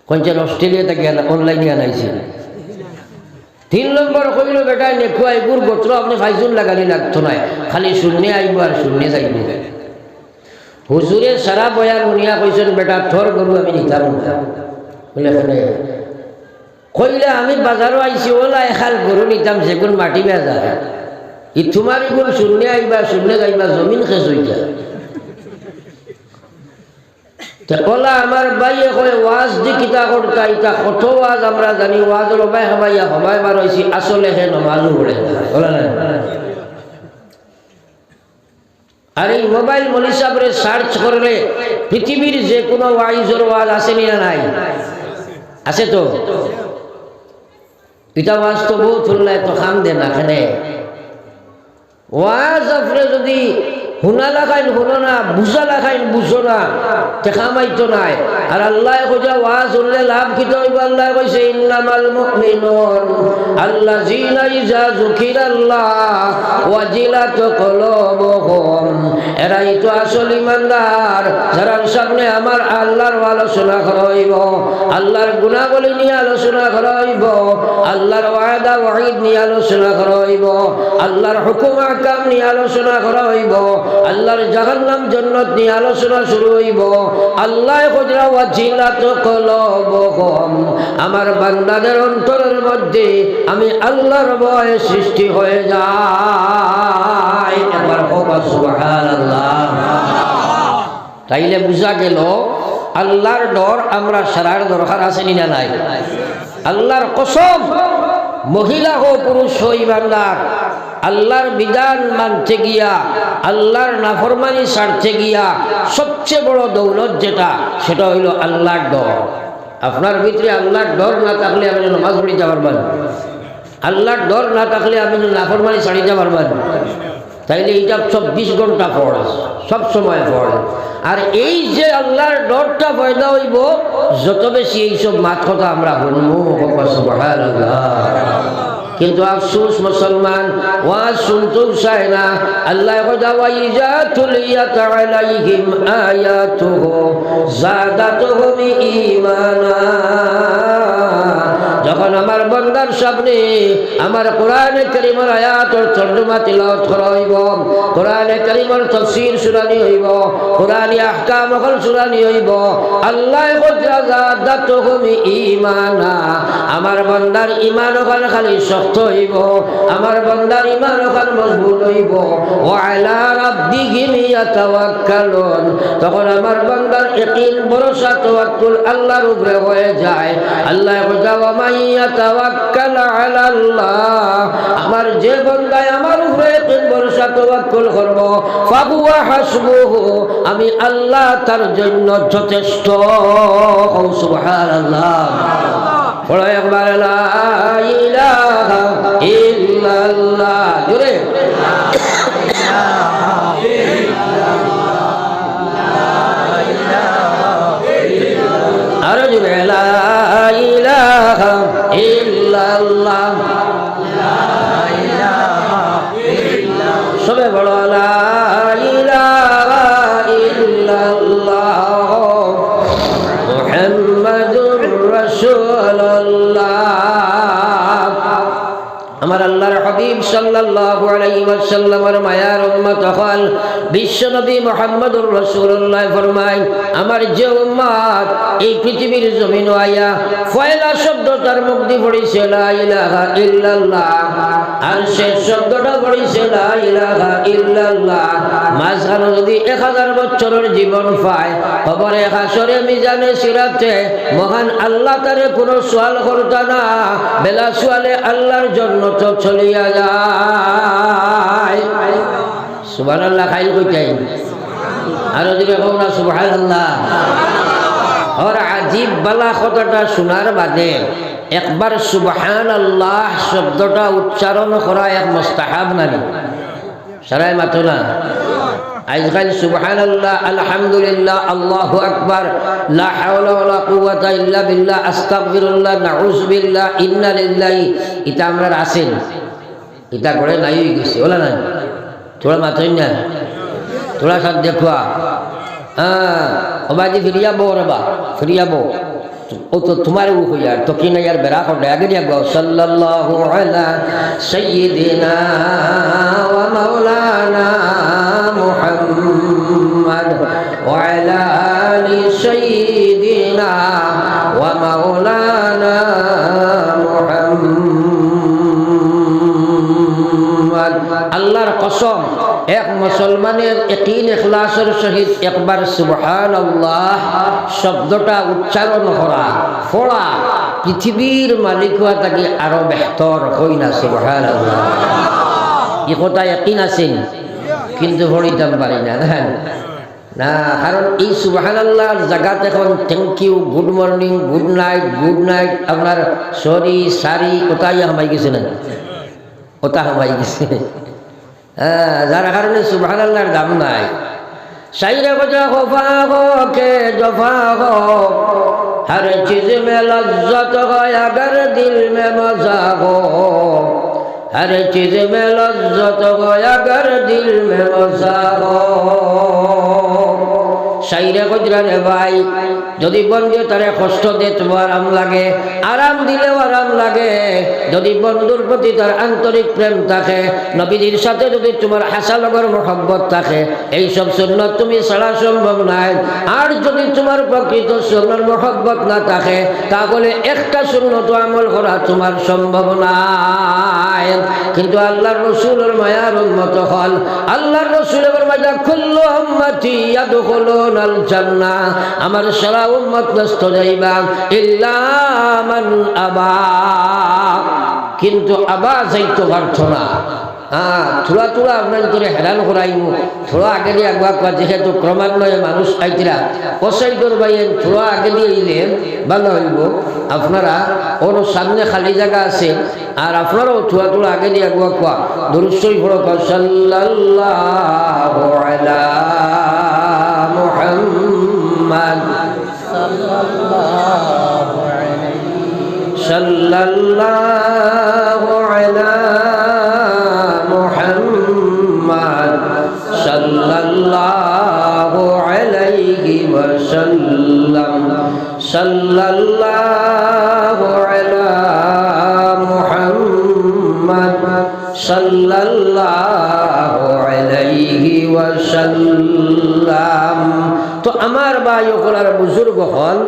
কইছেন অস্ট্রেলিয়া থেকে অনলাইনে আনাইছে 3 নম্বর কইল বেটা নেখুয়া এগুর গোত্র আপনি ফাইজুন লাগানি লাগতো না খালি শূন্য আইব আর শূন্য যাইব হুজুরে সারা বয়ান শুনিয়া কইছেন বেটা তোর গরু আমি নিতাম বলে কইলে আমি বাজারও আইছি ওলা এখাল গরু নিতাম যেগুন মাটি বেজা ই তোমার এগুন শূন্য আইবা শূন্য যাইবা জমিন শেষ হয়ে যায় ওলা আমার বাইয়ে কয় ওয়াজ দি কিতা করতা ইটা কত ওয়াজ আমরা জানি ওয়াজ রবাই হবাইয়া হবাই বার হয়েছি আসলে হে নমাজও পড়ে বলা না আর এই মোবাইল মলি সাহেবরে সার্চ করলে পৃথিবীর যে কোনো ওয়াইজর ওয়াজ আসেনি না নাই আছে তো এটা ওয়াজ তো বহুত শুনলে তো খাম দে না এখানে ওয়াজ আপনি যদি শুনা লাগাইন শুনো না বুঝা লাগাইন বুঝো না দেখামাইতো নাই আর আল্লাহ কইয়া ওয়াজ শুনলে লাভ কি হইব আল্লাহ কইছে ইন্নামাল মুমিনুন আল্লাযিনা ইযা যুকিরাল্লাহ ওয়াজিলাত কুলুবুহুম এরাই তো আসল ঈমানদার যারা সামনে আমার আল্লাহর আলোচনা করাইব আল্লাহর গুণাবলী নিয়ে আলোচনা করাইব আল্লাহর ওয়াদা ওয়াঈদ নিয়ে আলোচনা করাইব আল্লাহর হুকুম আহকাম নিয়ে আলোচনা করাইব আল্লাহর জাহান্নাম জান্নাত নিয়ে আলোচনা শুরু হইব আল্লাহ কইরা ওয়াজিলাত কুলুবুহুম আমার বান্দাদের অন্তরের মধ্যে আমি আল্লাহর ভয় সৃষ্টি হয়ে যায় একবার হোক সুবহানাল্লাহ তাইলে বুঝা গেল আল্লাহর ডর আমরা সারার দরকার আছে না নাই আল্লাহর কসম মহিলা হোক পুরুষ হোক ইমানদার আল্লাহর বিধান মানতে গিয়া আল্লাহর নাফরমানি ছাড়তে গিয়া সবচেয়ে বড় দৌলত যেটা সেটা হইল আল্লাহর ডর আপনার ভিতরে আল্লাহর ডর না থাকলে আপনি নামাজ পড়িতে পারবেন আল্লাহর ডর না থাকলে আপনি নাফরমানি ছাড়িতে পারবেন তাইলে এইটা 24 ঘন্টা পড় সব সময় পড় আর এই যে আল্লাহর ডরটা পয়দা হইব যত বেশি এইসব মাত কথা আমরা শুনবো সুবহানাল্লাহ কিন্তু আফসোস মুসলমান ওয়াজ শুনতেও চায় না আল্লাহ কইতা ওয়াইজা তুলিয়াত আলাইহিম আয়াতুহু যাদাতুহুম ঈমানা যখন আমার বান্দার সামনে আমার কোরআনে কারীমের আয়াতের তর্জমা তিলাওয়াত করা হইব কোরআনে কারীমের তাফসীর শুনানি হইব কোরআনী আহকাম ওখানে শুনানি হইব আল্লাহ কইতা যাদাতুহুম ঈমানা আমার বান্দার ঈমান ওখানে খালি শক্ত হইব আমার বান্দার ঈমান ওখানে মজবুত হইব ওয়া আলা রাব্বিহিম ইয়াতাওয়াক্কালুন তখন আমার বান্দার ইয়াকিন ভরসা তাওয়াক্কুল আল্লাহর উপরে হয়ে যায় আল্লাহ কইতা ওয়া মান ইয়াতাওয়াক্কাল আলা আল্লাহ আমার যে বান্দা আমার উপরে ইয়াকিন ভরসা তাওয়াক্কুল করব ফাহুয়া হাসবুহু আমি আল্লাহ তার জন্য যথেষ্ট সুবহানাল্লাহ বলো একবার লা ইলাহা ইল্লাল্লাহ জোরে আরো জোরে লা ইলাহা ইল্লাল্লাহ সবে বলো লা ইলাহা ইল্লাল্লাহ মুহাম্মাদুর রাসূলুল্লাহ আমার আল্লাহর হাবিব সাল্লাল্লাহু আলাইহি ওয়াসাল্লামের মায়ার উম্মত হল বিশ্বনবী মুহাম্মদুর রাসূলুল্লাহ ফরমায় আমার যে উম্মত এই পৃথিবীর জমিন আয়া পয়লা শব্দটার মুখ দিয়ে পড়িছে লা ইলাহা ইল্লাল্লাহ আর শেষ শব্দটা পড়িছে লা ইলাহা ইল্লাল্লাহ মাঝখানে যদি 1000 বছরের জীবন পায় খবরে হাসরে মিজানে সিরাতে মহান আল্লাহ তারে কোনো সওয়াল করতা না বেলা সওয়ালে আল্লাহর জন্য তো চলিয়া যায় সুবহানাল্লাহ খাইল কইতাই আর যদি কও না সুবহানাল্লাহ আর আজীব বালা কথাটা শোনার বাদে একবার সুবহানাল্লাহ শব্দটা উচ্চারণ করা এক মুস্তাহাব নানি সারাই মাতো না আজকাল সুবহানাল্লাহ আলহামদুলিল্লাহ আল্লাহু আকবার লা হাওলা ওয়ালা কুওয়াতা ইল্লা বিল্লাহ আস্তাগফিরুল্লাহ নাউযু বিল্লাহ ইন্না লিল্লাহি এটা আমরা আছেন এটা করে নাই হয়ে গেছে ওলা না তোরা মাতই না তোরা সব দেখবা হ্যাঁ ওবাজি ফিরিয়াবো রবা ফিরিয়াবো ও তো তোমার ও হইয়ার তো কি না यार বেরা করে আগে দিয়া গো সাল্লাল্লাহু আলা সাইয়্যিদিনা ওয়া মাওলানা মুহাম্মদ ওয়া আলা আলি সাইয়্যিদিনা ওয়া মাওলানা মুহাম্মদ আল্লাহর কসম এক মুসলমানের ইয়াকিন ইখলাসের সহিত একবার সুবহানাল্লাহ শব্দটা উচ্চারণ করা পড়া পৃথিবীর মালিক হওয়া তাকে আরো বেহতর হই না সুবহানাল্লাহ এই কথা ইয়াকিন আছেন কিন্তু পড়িতাম পারি না না কারণ এই সুবহানাল্লাহর জায়গাতে এখন thank you good morning good night আপনার সরি সারি কোথায় হামাই গেছে না ওটা হামাই গেছে হ্যাঁ যার কারণে সুবহানাল্লাহর দাম নাই শাইরে বজা খফা হো কে জফা হো हर चीज में लज्जत हो अगर दिल में मजा हो हर चीज में लज्जत हो अगर दिल में मजा हो শাইরে গুজরারে ভাই যদি বন্ধু তারে কষ্ট দে তোমার আরাম লাগে আরাম দিলেও আরাম লাগে যদি বন্ধুর প্রতি তার আন্তরিক প্রেম থাকে নবীজির সাথে যদি তোমার হাসা লগর মহব্বত থাকে এই সব সুন্নাত তুমি ছাড়া সম্ভব নাই আর যদি তোমার প্রকৃত সুন্নার মহব্বত না থাকে তাহলে একটা সুন্নত আমল করা তোমার সম্ভব নাই কিন্তু আল্লাহর রাসূলের মায়ার উম্মত হল আল্লাহর রাসূলের ফরমায়া কুল্লু উম্মতি ইয়াদখুলুন আল জান্নাহ আমার সারা উম্মত নষ্ট যাইবা ইল্লা মান আবা কিন্তু আবা যাইতে পারত না থোড়া আপনার করে হেরান করাইমু থোড়া আগে দিয়ে আগুয়া যেহেতু ক্রমান্বয়ে মানুষ আইতিরা কষাই করবাইন থোড়া আগে দিয়ে ইলেন ভালো হইব আপনারা ওর সামনে খালি জায়গা আছে আর আপনারাও থোড়া আগে দিয়ে আগুয়া কোয়া দুরূদ শরীফ পড়ো সাল্লাল্লাহু আলা মুহাম্মদ সাল্লাল্লাহু আলা মুহাম্মদ সাল্লাল্লাহু আলাইহি ওয়াসাল্লাম সাল্লাল্লাহু আলা মুহাম্মদ সাল্লাল্লাহু আলাইহি ওয়াসাল্লাম তো আমার ভাই ওগুলার বুজুর্গ হল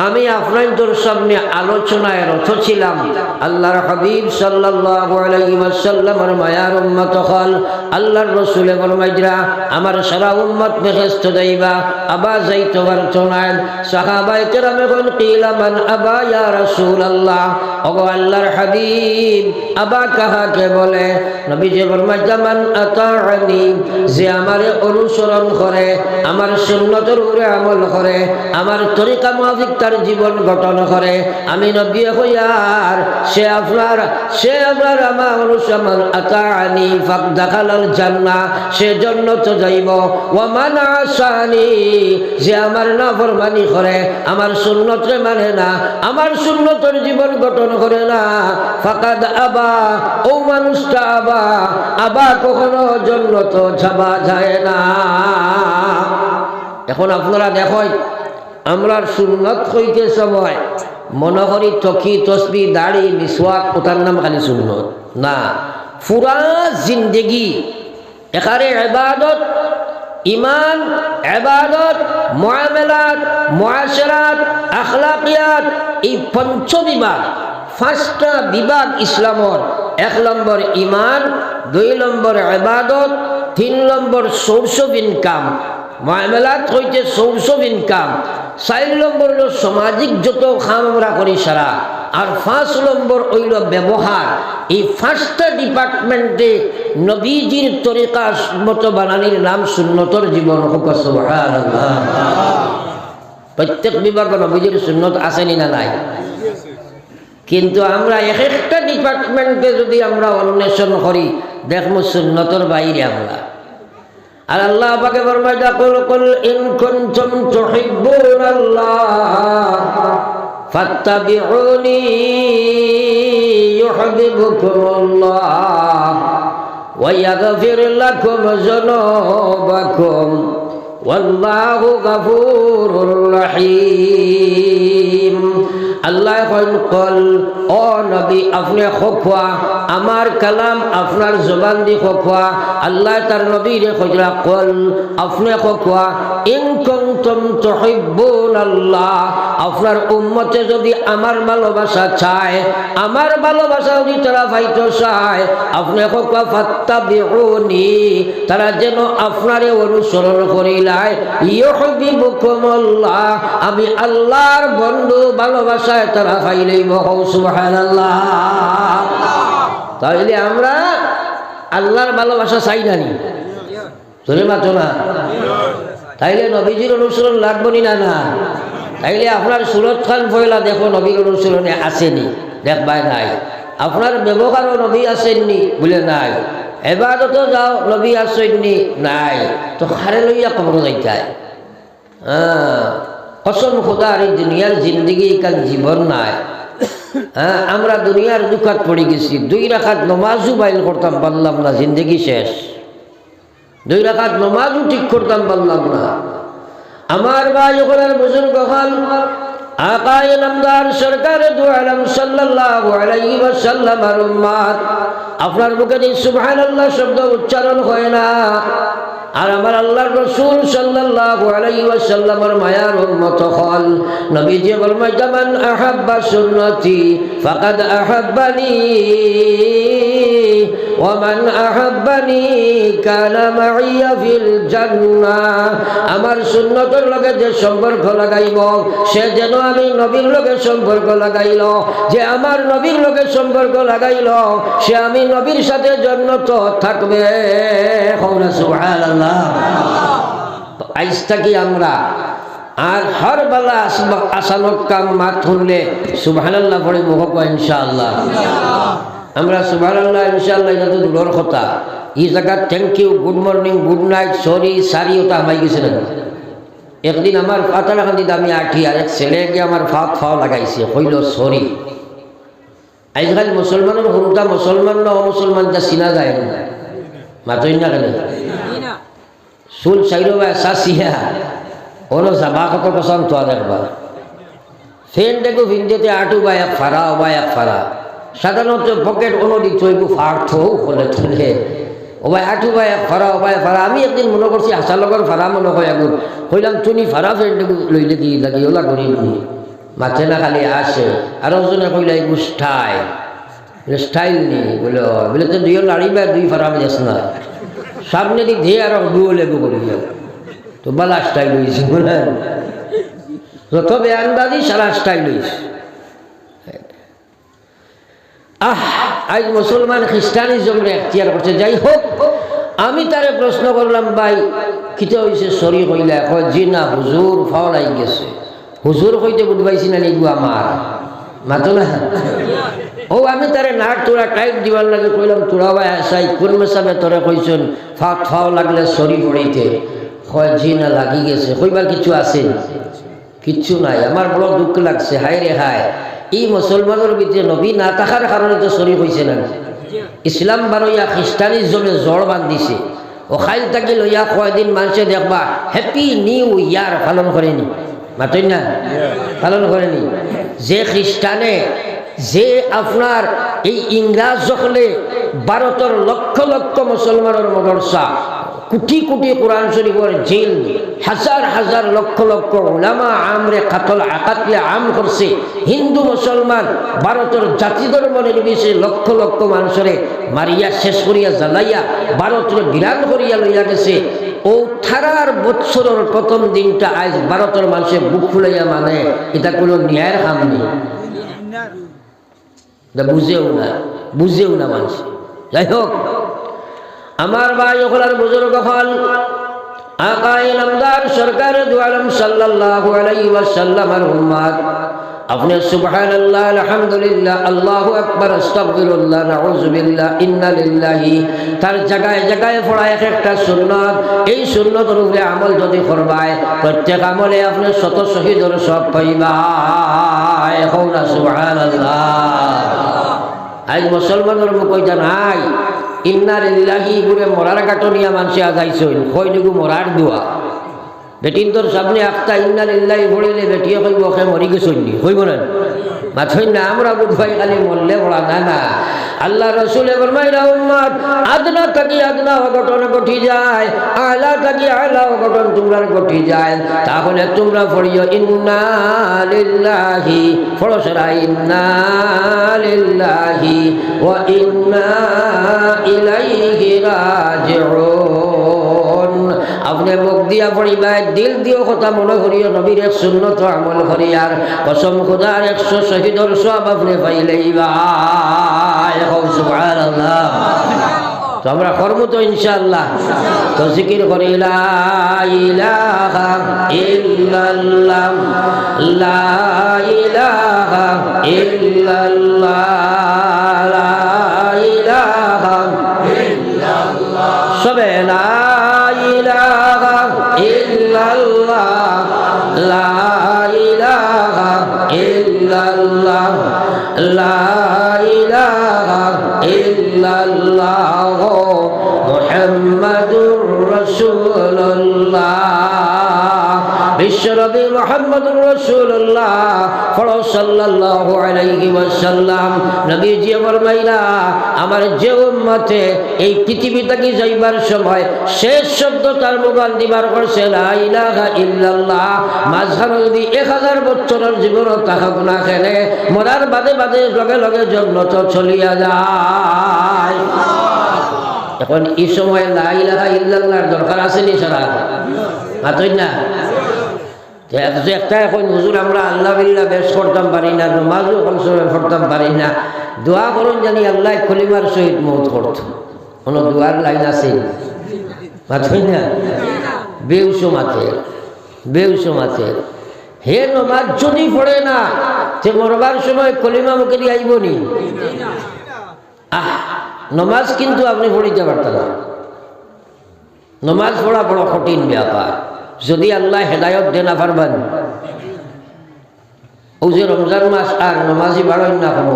আমি আপনাদের সামনে আলোচনায় রত ছিলাম আল্লাহর হাবিব সাল্লাল্লাহু আলাইহি ওয়াসাল্লামের মায়ার উম্মত হল আল্লাহর রাসূলে ফরমাইরা আমার সারা উম্মত বেহেশত যাইবা আবা যাইতে পারত না সাহাবায়ে কেরামে বলেন কিলা মান আবা ইয়া রাসূলুল্লাহ ওগো আল্লাহর হাবিব আবা কাহাকে বলে নবীজি ফরমাইয়া মান আতাআনি যে আমারে অনুসরণ করে আমার সুন্নতের উপরে আমল করে আমার তরিকা মাফিক তার জীবন গঠন করে আমি নবী হইয়ার সে আপনার আমার অনুসরণ আতাআনি ফাদাখালাল জান্নাহ সে জান্নাতে যাইব ওয়া মান আসানি যে আমার নাফরমানি করে আমার সুন্নতরে মানে না আমার সুন্নতের জীবন গঠন করে না ফাকাদ আবা ও মানুষটা আবা কখনো জান্নাত যাবা যায় না এখন আপনারা দেখো আমরা সুন্নত হইতে সময় মনে করি তকি তসবি দাড়ি মিসওয়াক ওটার নাম খালি সুন্নত না পুরা জিন্দেগি এখানে ইবাদত ইমান ইবাদত মুআমালাত মুআশারাত আখলাকিয়াত এই পঞ্চ বিভাগ পাঁচটা বিভাগ ইসলামর এক নম্বর ইমান দুই নম্বর ইবাদত তিন নম্বর সোর্স অফ ইনকাম মুআমালাত হইতে সোর্স অফ ইনকাম চার নম্বর হলো সামাজিক যত কাম আমরা করি সারা আর পাঁচ নম্বর হইল ব্যবহার এই পাঁচটা ডিপার্টমেন্টে নবীজির তরিকা মতো বানানির নাম সুন্নতর জীবন সুবহানাল্লাহ প্রত্যেক বিভাগে নবীজির সুন্নত আসেনি না নাই কিন্তু আমরা এক একটা ডিপার্টমেন্টে যদি আমরা অন্বেষণ করি দেখবো সুন্নতর বাইরে আমরা। আর আল্লাহ পাকে ফরমায় কুল কুল ইন কুনতুম তুহিব্বুনাল্লাহ ফাত্তাবিউনি ইউহিব্বুকুমুল্লাহ ওয়া ইয়াগফির লাকুম যুনুবাকুম ওয়াল্লাহু গফুরুর রহিম। আল্লাহ কল ও নবী আপনি খোয়া আমার কালাম আপনার জবান দি খোয়া। আল্লাহ তার নবীরে কইরা কল আপনি খোয়া ইন কুনতুম তুহিব্বুনাল্লাহ আপনার উম্মতে যদি আমার ভালোবাসা চায়, আমার ভালোবাসা যদি তারা পাইতে চায়, আপনি খোয়া ফাত্তাবিউনি তারা যেন আপনারে অনুসরণ করিলায় ইউহিব্বুকুমুল্লাহ আমি আল্লাহর বন্ধু ভালোবাসা তারা পাইলেই সুবহানাল্লাহ। তাহলে আমরা আল্লাহর ভালোবাসা চাই না নি চলে মাতো না? তাইলে নবীজির অনুসরণ লাগবো নি না? না। তাইলে আপনার সুরত খান পয়লা দেখো নবীর অনুসরণে আসেনি, দেখবাই নাই। আপনার ব্যবহারও নবী আসেননি বলে নাই, এবাদত যাও নবী আসেননি নাই, তো খারে লইয়া কবর যাইতায়। কসম খোদার এই দুনিয়ার জিন্দগি কাল জীবন নাই। আমরা দুনিয়ার দুঃখাত পড়ে গেছি। 2 রাকাত নমাজও বাইল করতাম পারলাম না, জিন্দগি শেষ। 2 রাকাত নমাজও ঠিক করতাম পারলাম না। আমার ভাই ওখানের বুজুর্গ হল আকায়ে নামদার সরকারে দু আলম সাল্লাল্লাহু আলাইহি ওয়াসাল্লাম আর উম্মত আপনার মুখে যে সুবহানাল্লাহ শব্দ উচ্চারণ হয় না। আর আমার আল্লাহর রাসূল সাল্লাল্লাহু আলাইহি ওয়াসাল্লামের মায়ার উম্মত হল নবীজি ফরমায় মান আহাব্বা সুন্নতি ফাকাদ আহাব্বানি ওয়া মান আহাব্বানি কানা মাইয়া ফিল জান্নাহ। আমার সুন্নতের লগে যে সম্পর্ক লাগাইব সে যেন আমি নবীর লগে সম্পর্ক লাগাইল, যে আমার নবীর লগে সম্পর্ক লাগাইল সে আমি নবীর সাথে জান্নাত থাকবে। সুবহানাল্লাহ। আজ থাকি আমরা আর হর বেলা আসানোর কাম মাত শুনলে সুবহানাল্লাহ পড়ে মুখ ইনশাআল্লাহ। আমরা সুবহানাল্লাহ ইনশাআল্লাহ এটা তো দূরের কথা, এই জায়গা thank you, good morning, good night, sorry, সারি ওটা আমাই গেছে না। একদিন আমার পাতালাখান্দিতে আমি আঠি আর এক ছেলে গিয়ে আমার ফাও লাগাইছে, কইল সরি। আজকাল মুসলমানের হুমটা মুসলমান না অমুসলমান যা চিনা যায় না, মাতই না কেন চুল চাইলো বা চাচিয়া ওনো যাবা কত পছন্দ তোয়া দেখবা ফেন দেখো ভিন্দিতে আটু বা এক ফাড়া বা এক ফাড়া সাধারণত পকেট অনুদিক চইবু ফাড় হলে তুলে ও ভাই আঠু ভাই ফাড়া ও ভাই ফাড়া। আমি একদিন মনে করছি হাসার লগর ফাড়া মনে হয় আগুন কইলাম তুমি ফাড়া ফেন দেখো লইলে কি লাগে ওলা করি মাথে না খালি আসে। আর ওজনে কইলা এই গুষ্ঠাই স্টাইল নেই বলে বলে তো 2 লাড়িবা 2 ফাড়া যাস না সামনে দিক দিয়ে আর দুও লেগু করি তো বালা স্টাইল হয়েছে বলে যত বেআন্দাজি সারা স্টাইল হয়েছে। আজ মুসলমান খ্রিস্টানিজমরে এখতিয়ার করছে। যাই হোক, আমি তারে প্রশ্ন করলাম ভাই কিতা হয়েছে সরি কইলা, কয় জি না হুজুর ফাওলাই গেছে। হুজুর কইতে বুঝবাইছি না নিগু আমার মাতো না। ও আমি তারে নাক তোরা টাইট দিবার লাগে কইলাম তোরা ভাই আসাই কোন মেসাবে তোরা কইছেন ফাও লাগলে সরি পড়িতে, কয় জি না লাগি গেছে। কইবার কিছু আছে? কিচ্ছু নাই। আমার বড় দুঃখ লাগছে, হায় রে হায়, এই মুসলমানের ভিতরে নবী না থাকার কারণে তো শরীফ হয়েছে না। ইসলাম বারইয়া খ্রিস্টানিজমে জড় বান্ধিছে। ও খাইল থাকি লইয়া কয়দিন মানুষে দেখবা হ্যাপি নিউ ইয়ার পালন করেনি, মাতই না পালন করেনি। যে খ্রিস্টানে যে আপনার এই ইংরাজ সকলে ভারতের লক্ষ লক্ষ মুসলমানের মদরসা, কোটি কোটি কোরআন শরীফের জেল, হাজার হাজার লক্ষ লক্ষ উলামা আমরে কাতল আকাতলে আম করছে। হিন্দু মুসলমান ভারতের জাতি ধর্ম নির্বিশেষে লক্ষ লক্ষ মানুষরে মারিয়া শেষ করিয়া জ্বালাইয়া ভারতের বিরান করিয়া লইয়া গেছে। ও 18 বৎসরের প্রথম দিনটা আজ ভারতের মানুষের বুক ফুলাইয়া মানে এটা কোনো ন্যায়ের কাম নেই, বুঝেও না মানুষ। যাই হোক, আমার ভাই ওখানে বুজুর্গ হল আকায়ে নামদার সরকার দু আলম সাল্লাল্লাহু আলাইহি ওয়াসাল্লামের উম্মত আপনি সুবহানাল্লাহ আলহামদুলিল্লাহ আল্লাহু আকবার আস্তাগফিরুল্লাহ নাউযুবিল্লাহ ইন্না লিল্লাহি তার জায়গায় জায়গায় পড়া এক একটা সুন্নাত। এই সুন্নতের উপরে আমল যদি করবায় প্রত্যেক আমলে আপনি শত শহীদের সব পাইবা। এখন সুবহানাল্লাহ। আজ মুসলমানের মুখ কইতা নাই ইন্না লিল্লাহি ঘুরে মরার কাটনিয়া মানুষে আগাইছেন কইলগু মরার দোয়া। বেটিন তোর সামনে একটা ইন্না লিল্লাহি পড়িলে বেটিয়ে কইব ওকে মরি গেছন নি কইব না মাথই না আমরা বুঝবাই খালি মরলে পড়া না না। আল্লাহ রসুলে ফরমাইলা উম্মত আদনা থাকি আদনা অঘটন ঘটি যায়, আলা থাকি আলা অঘটন তোমরা ঘটি যায়। তাহলে তোমরা পড়িও ইন্না লিল্লাহি ফরসরা ইন্না লিল্লাহি ওয়া ইন্না ইলাইহি রাজিউন। আপনি মুখ দিয়া পড়িবাই, দিল দিয়েও কথা মনে করিও, নবীর এক সুন্নত আমল করিয়ার কসম খুদার 100 শহীদর সব আপনি পাইলেইবা। সুবহানাল্লাহ। তো আমরা করবো তো ইনশাআল্লাহ। তো জিকির করি লা ইলাহা ইল্লাল্লাহ লা ইলাহা ইল্লাল্লাহ লা ইলাহা ইল্লাল্লাহ সবে লা ইলাহা ইল্লাল্লাহ লা ইলাহা ইল্লাল্লাহ লা ইলাহা ইল্লাল্লাহ মুহাম্মাদুর রাসূলুল্লাহ। বিশ্বনবী মুহাম্মদুর রাসূলুল্লাহ সাল্লাল্লাহু আলাইহি ওয়াসাল্লাম নবীজি ফরমাইলা আমার যে উম্মতে এই পৃথিবী থেকে যাইবার সময় শেষ শব্দ তার মুবান দিবার করছে লা ইলাহা ইল্লাল্লাহ, মাঝখানে যদি 1000 বছরের জীবন থাকুক না খেলে মরার বাদে বাদে লগে লগে জান্নাত চলিয়া যায়। এখন এই সময় লা ইলাহা ইল্লাল্লাহর দরকার আছে নি সারা মাতই না। একটা এখন হুজুর আমরা আল্লাহ বিল্লাহ বেশ করতাম পারি না, নমাজও কমসমে পড়তাম পারি না, দোয়া করুন জানি আল্লাহ খলিমার সহিত মৌত করত। কোনো দোয়ার লাইন আছে মাতই না। বেউসো মাথে বেউসো মাথে হে নমাজ যদি পড়ে না সে মরবার সময় কলিমা মুখে দিয়ে আইব নি? নমাজ কিন্তু আপনি পড়িতে পারতেন না। নমাজ পড়া বড় কঠিন ব্যাপার, যদি আল্লাহ হেদায়ত দে না পারবেন। ও যে রমজান মাস আর নমাজি বাড়াই না কোনো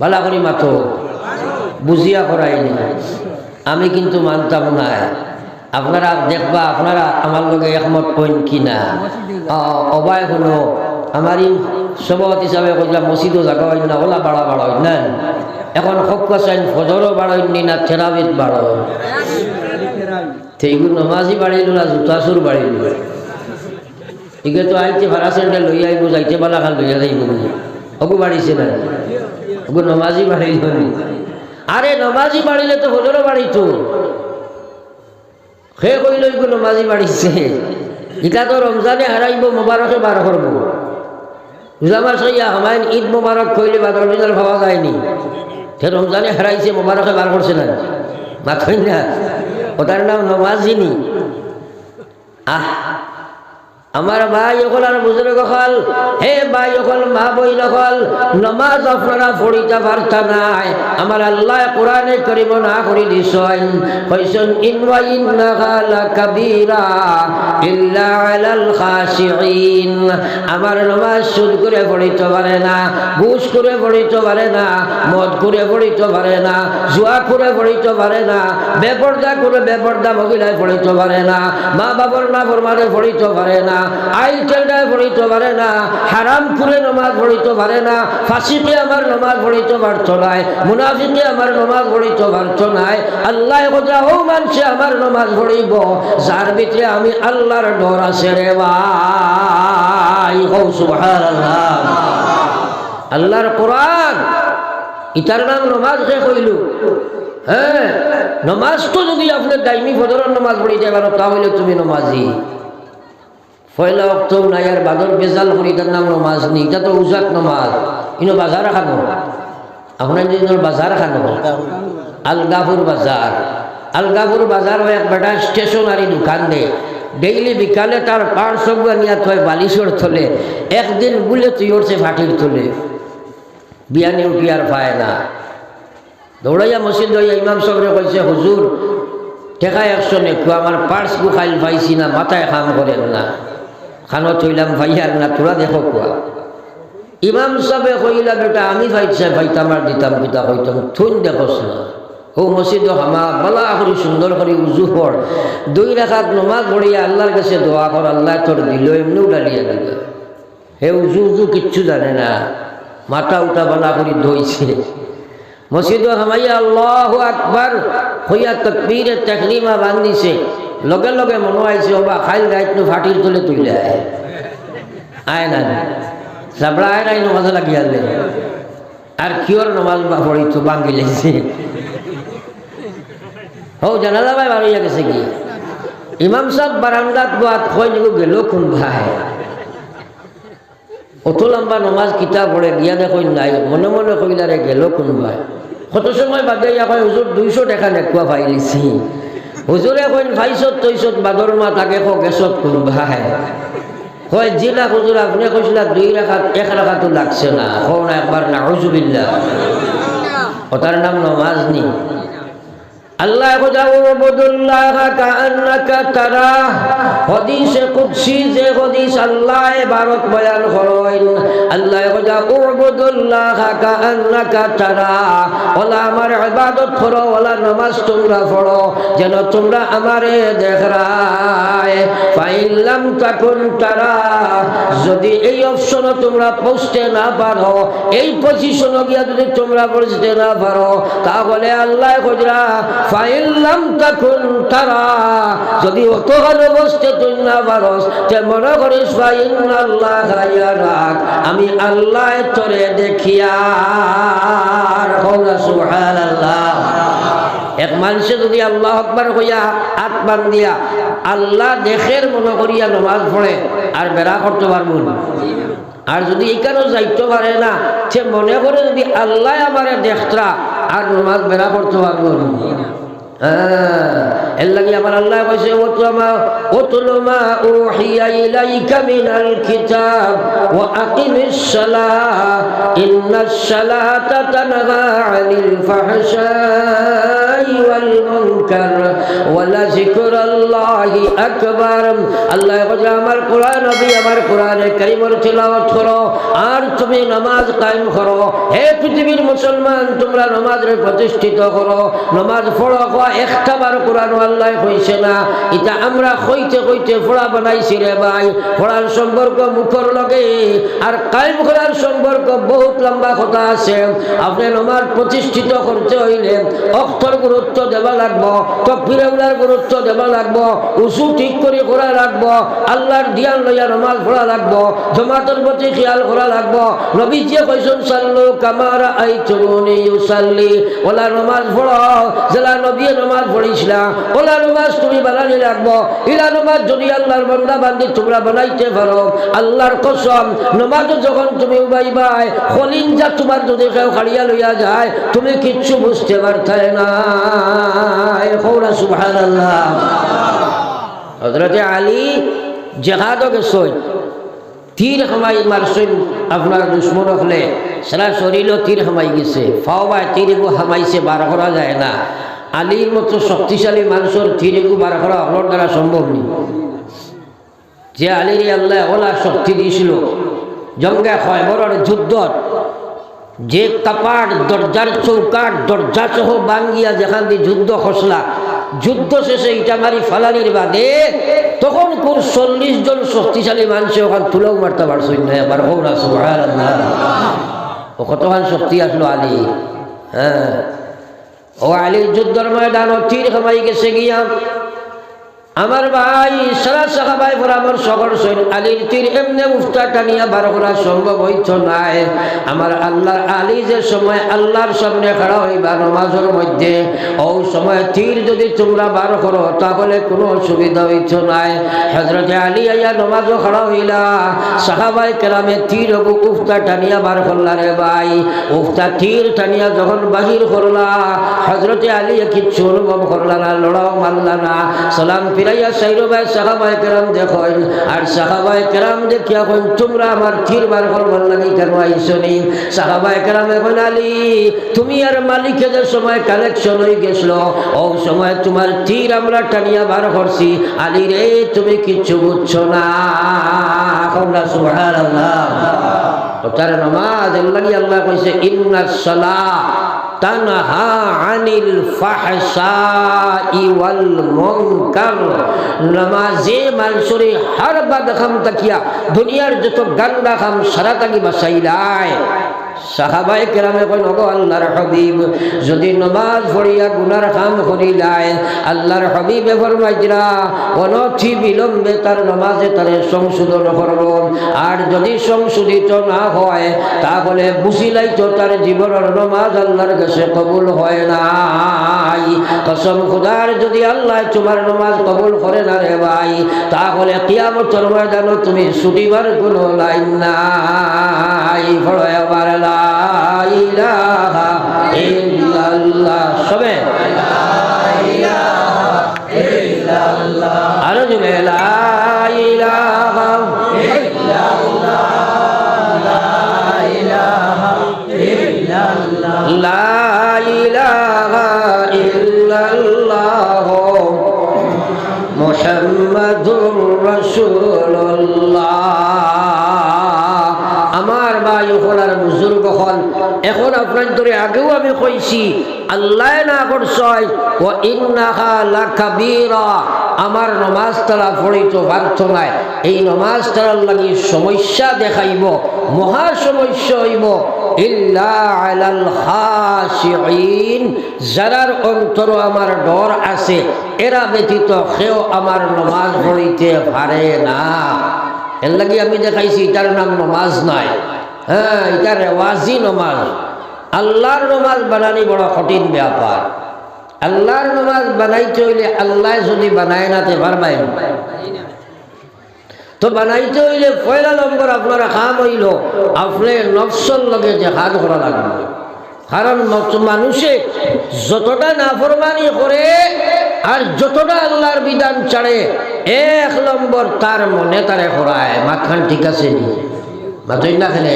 ভালা করি মাতো বুঝিয়া করাইনি, আমি কিন্তু মানতাম না। আপনারা দেখবা, আপনারা আমার লগে একমত কইন কিনা অবাই হলো। আমারই সভাপতি হিসাবে কইলাম মসজিদও জাগা হয় না, ওলা বাড়া বাড়াই না। এখন হকা চাইন ফজরও বাড়াইনি না থেরাবিত বাড়াই, সেইগুলো নমাজি বাড়িল না জুতা চুর বাড়িল। ঠিক তো আইতে ভাড়া স্যান্ডেল লই আইব, যাইতে পালা খাল লইয়া যাইব বুঝি ওগু বাড়িছে না, ওগু নমাজি বাড়িল নি। আরে নমাজি বাড়িলে তো ফজরও বাড়িত, সে কইল এগুলো নমাজি বাড়িছে। ইটা তো রমজানে হারাইব, মোবারকে বার করব। রোজামার সইয়া হামাইন ঈদ মোবারক কইলে বাদর দিনের ভাবা যায়নি, সে রমজানে হারাইছে মোবারকে বার করছে না মাথই না। ওটার নাম নমাজিনি। আমার ভাই অকল আর বুজুর্গ হল, হে ভাই অকল মা বই নকল, নমাজ আপনারা পড়িতে পারতা নাই। আমার আল্লাহ কোরআনে করিম না করি দিছেন, কইছেন ইন্না ইন্নাহা লাকাবীরা ইল্লা আলাল খাশিঈন। আমার নমাজ সুদ করে পড়িতে পারে না, ঘুষ করে পড়িতে পারে না, মদ করে পড়িতে পারে না, জুয়া করে পড়িতে পারে না, বেপর্দা করে বেপর্দা মহিলায় পড়িতে পারে না, মা বাবার না ফরমানে পড়িতে পারে না, আইল টেলডায় পড়িতে পারে না, হারাম করে নমাজ পড়িতে পারে না, ফাঁসিতে আমার নমাজ পড়িতে পারত নাই, মুনাফিকে আমার নমাজ পড়িতে পারত নাই। আল্লাহ কথা ও মানুষে আমার নমাজ পড়িব যার ভিতরে আমি আল্লাহর ডর আছে রে ভাই। সুবহানাল্লাহ। আল্লাহর কোরআন ইটার নাম নমাজ কে কইল। হ্যাঁ, নমাজ তো যদি আপনি দাইমি ফজরের নমাজ পড়িতে পারো তাহলে তুমি নমাজি। পয়লা অক্টোবর নাই আর বাদর বেজাল করি তার নাম নমাজ নি, এটা তো উজাক নমাজ। ইনো বাজার খানো আপনার যদি বাজার খানো আলগাপুর বাজার, আলগাপুর বাজার এক বেটা স্টেশনারি দোকান দে ডেইলি বিকালে তার পাড় সব নিয়ে থয় বালিশর থলে, একদিন বলে তুই উঠছে ফাটির তোলে, বিয়ানি উঠি আর পায় না। দৌড়াইয়া মসজিদ হইয়া ইমাম সাহেবরে কইছে, হুজুর টেকা 100 নেকু, আমার পার্স বুখাইল পাইছি না, মাথায় কাম করেন না, খানো থইলাম ভাইয়ার না, তোরা দেখো কুয়া। ইমাম সাহেবে কইলা, বেটা আমি ভাইছে ভাইতাম আর দিতাম পিতা কইতাম, থুন দেখোস না। ও মসজিদ হামা বালা করি সুন্দর করে উজু পড়, 2 রাকাত নমাজ পড়িয়া আল্লাহর কাছে দোয়া কর, আল্লাহ তোর দিল এমনি উঠালিয়া দিবে। হে উজু উজু কিচ্ছু জানে না, মাথা উঠা বালা করি ধইছে। মসজিদ হামাইয়া আল্লাহু আকবার হইয়া তাকবীরে তাকরিমা বান্ধিছে, লগে লগে মনে আইছে ওবা খাইল গাইতনু ফাটির তোলে তুইলে আয় না চাবড়া আয় নাই নমাজ লাগিয়ালে আর কিয়র নমাজ বা পড়িতো বাঙ্গি লেগেছে। হো জানালা ভাই বাড়িয়া গেছে কি ইমাম সাহেব বারান্দাত বাত কই নিগো গেল কোন ভাই, অত লম্বা নমাজ কিতাব পড়ে গিয়া দেখো নাই, মনে মনে কইলারে গেল কোন ভাই। কত সময় বাদে কয় হুজুর 200 টাকা নেকুয়া পাইলিছি। হুজুরে কইন ভাইছত তৈছত বাদর মা তাকে কো গেছত কোন ভাই, কয় জিলা হুজুর আপনি কইছিলা 2 রাকাত 1 রাকাতও লাগছে না, কও না একবার নাউজুবিল্লাহ, ওটার নাম নমাজ নি। আল্লাহ উবুদুল্লাহ কাআন্নাকা তারাহ, হাদিসে কুদসি যে হাদিস আল্লাহ ইবারত বয়ান করেন, আল্লাহ উবুদুল্লাহ কাআন্নাকা তারাহ, ওলা আমার ইবাদত করো, ওলা নামাজ তোমরা পড়ো যেন তোমরা আমারে দেখরায়। ফাইন লাম তাকুন তারাহ, যদি এই অপশনে তোমরা পৌঁছতে না পারো, এই পজিশনে গিয়া যদি তোমরা পৌঁছতে না পারো, তাহলে আল্লাহ কইরা ফাইন লাম তাকুন তারা, যদি অতখানে বসতে তুই না পারস তে মনে করিস ফাইন আল্লাহ ইয়ারাক, আমি আল্লাহ তোরে দেখিয়া। সুবহানাল্লাহ। এক মানুষে যদি আল্লাহ আকবার কইয়া আত্মান দিয়া আল্লাহ দেখের মনে করিয়া নামাজ পড়ে আর বেড়া করতে পারবো না। আর যদি এইখানেও যাইতে পারে না, সে মনে করে যদি আল্লাহ আমারে দেখতরা আর নামাজ বেড়া করতে পারবো না। এর লাগি আমার আল্লাহ কইছে, ওয়াতুলু মা উহিয়া ইলাইকা মিনাল কিতাব ওয়া আকিমিস সালাহ ইন্নাস সালাতা তানহা আনিল ফাহশাই ওয়াল মুনকার ওয়া লাযিকরুল্লাহি আকবার। আল্লাহ কইছে আমার কোরআন নবী আমার কোরআনে কারীমের তিলাওয়াত করো আর তুমি নামাজ কায়েম করো। হে পৃথিবীর মুসলমান, তোমরা নামাজে প্রতিষ্ঠিত করো, নামাজ পড়ো। একটা বার কোরআন আল্লাহ কইছে না, এটা আমরা কইতে কইতে পড়া বানাইছি রে ভাই। পড়ার সম্পর্ক মুখর লগে আর কায়েম করার সম্পর্ক বহুত লম্বা কথা আছে। আপনি নামাজ প্রতিষ্ঠিত করতে হইলে অক্ষর গুরুত্ব দেওয়া লাগবো, তাকবীরের গুরুত্ব দেওয়া লাগবো, উসু ঠিক করে করা লাগবো, আল্লাহর ধ্যান লইয়া নামাজ পড়া লাগবো, জামাতের প্রতি খেয়াল করা লাগবো। নবীজি কইছেন সাল্লু কামা রাআইতুমুনি ইউসাল্লি, ওলা নামাজ পড়ো যারা নবী নামাজ পড়িছিলাম, ওলা নামাজ তুমি বানানি লাগবো। ইলা নামাজ যদি আল্লাহর বান্দা বান্দি তোমরা বানাইতে পারো, আল্লাহর কসম নামাজ যখন তুমি উবাইবাই খলিঞ্জা তোমার যদি কেউ খাড়িয়া লইয়া যায় তুমি কিচ্ছু বুঝতে পারতে না। সুবহানাল্লাহ। হযরতে আলী জিহাদে গেছেন, তীর হামাই মারছেন আপনার দুশ্মন হলে, সারা শরীরও তীর হামাই গেছে, ফাওয়া তীর হামাইছে, বার করা যায় না। আলীর মতো শক্তিশালী মানুষের তীরেকু বার করা হলোর দ্বারা সম্ভব নেই। যে আলীর আল্লাহ ওলা শক্তি দিয়েছিল জঙ্গে খয়বরের যুদ্ধত, যে কাপাট দরজার চৌকাট দরজা সহ বাঙ্গিয়া যেখান দিয়ে যুদ্ধ খসলা, যুদ্ধ শেষে ইটা মারি ফালানির বাদে তখন কোন 40 জন শক্তিশালী মানুষ ওখান তুলেও মারতে পারছেন না। আবার ওরা সুবহানাল্লাহ, ও কতখান শক্তি আসলো আলী। হ্যাঁ, ও আলীর যুদ্ধের ময়দান তীর খামাই গেছে গিয়া আমার ভাই সারা সাহাবাই পরামর্শ করছেন আলীর তীর এমনি উফতা টানিয়া বার করা সম্ভব হইত নাই। আমার আল্লাহ আলী যে সময় আল্লাহর সামনে খাড়া হইবা নামাজের মধ্যে, ও সময় তীর যদি তোমরা বার করো তাহলে কোনো অসুবিধা হইত নাই। হযরত আলী আইয়া নামাজও খাড়া হইলা, সাহাবাই কেরামে তীর উফতা টানিয়া বার করলা রে ভাই। উফতা তীর টানিয়া যখন বাহির করলা, হযরত আলী কিচ্ছু অনুভব করলা না, লড়াও মারলা না, সালাম ফিরাইয়া সাইরো ভাই সাহাবায়ে কেরাম দেখেন আর সাহাবায়ে কেরাম দেখিয়া কইন তোমরা আমার তীর বার করবার লাগি কেন আইছনি সাহাবায়ে কেরাম কইন আলী তুমি আর মালিকের সময় কালেকশন হয়ে গেছিল ও সময় তোমার তীর আমরা টানিয়া বার করছি আলী রে তুমি কিচ্ছু বুঝছো না সুবহানাল্লাহ তার নামাজ লাগি আল্লাহ কইছে ইন্নাস সালাহ তানহা আনিল ফাহশাই ওয়াল মুনকার নামাজে মানুষরে হর বাদখাম তাকিয়া দুনিয়ার যত গান্দা খাম সারা তাকি বাঁচাইলাই সাহাবায়ে কেরামে কইন ওগো আল্লাহর হাবিব যদি নামাজ পড়িয়া গুনার কাম করিলাই আল্লাহর হাবিবে ফরমাইছিলা অনথি বিলম্বে তার নামাজে তারে সংশোধন করব আর যদি সংশোধিত না হয় তাহলে বুঝিলাই তো তার জীবনের নামাজ আল্লাহর কাছে কবুল হয় নাই কসম খোদার যদি আল্লাহ তোমার নামাজ কবুল করে না রে ভাই তাহলে কিয়ামতের ময়দানে তুমি ছুটিবার কোনো লাইন নাই পড়ায় আবার লা ইলাহা ইল্লাল্লাহ সবে লা ইলাহা ইল্লাল্লাহ আর জুড়ে লা ইলাহা ইল্লাল্লাহ লা ইলাহা ইল্লাল্লাহ লা ইলাহা ইল্লাল্লাহ মুহাম্মাদুর রাসূলুল্লাহ আমার ভাই ওখানার বুজুর্গ হল এখন আপনার ধরে আগেও আমি কইছি আল্লাহ না করছয় ও ইন্নাহা লাকাবীরা আমার নামাজ তারা পড়িতো পারত নাই এই নামাজ তারার লাগি সমস্যা দেখাইব মহা সমস্যা হইব ইল্লা আলাল খাশিঈন যারার অন্তর আমার ডর আছে এরা ব্যতীত কেউ আমার নামাজ পড়িতে পারে না এর লাগি আমি দেখাইছি এটার নাম নামাজ নাই হ্যাঁ এটা রেওয়াজি নামাজ আল্লাহর নামাজ বানানি বড় কঠিন ব্যাপার আল্লাহর নামাজ বানাইতে হইলে আল্লাহ যদি বানায় না তে পারবেন তো বানাইতে হইলে পয়লা নম্বর আপনার কাম হইল আপনি নফসর লগে জিহাদ করা লাগবে কারণ মানুষে যতটা নাফরমানি করে আর যতটা আল্লাহর বিধান ছাড়ে এক নম্বর তার মনে তারে করায় মাখান ঠিক আছে নি মাতই না খেলে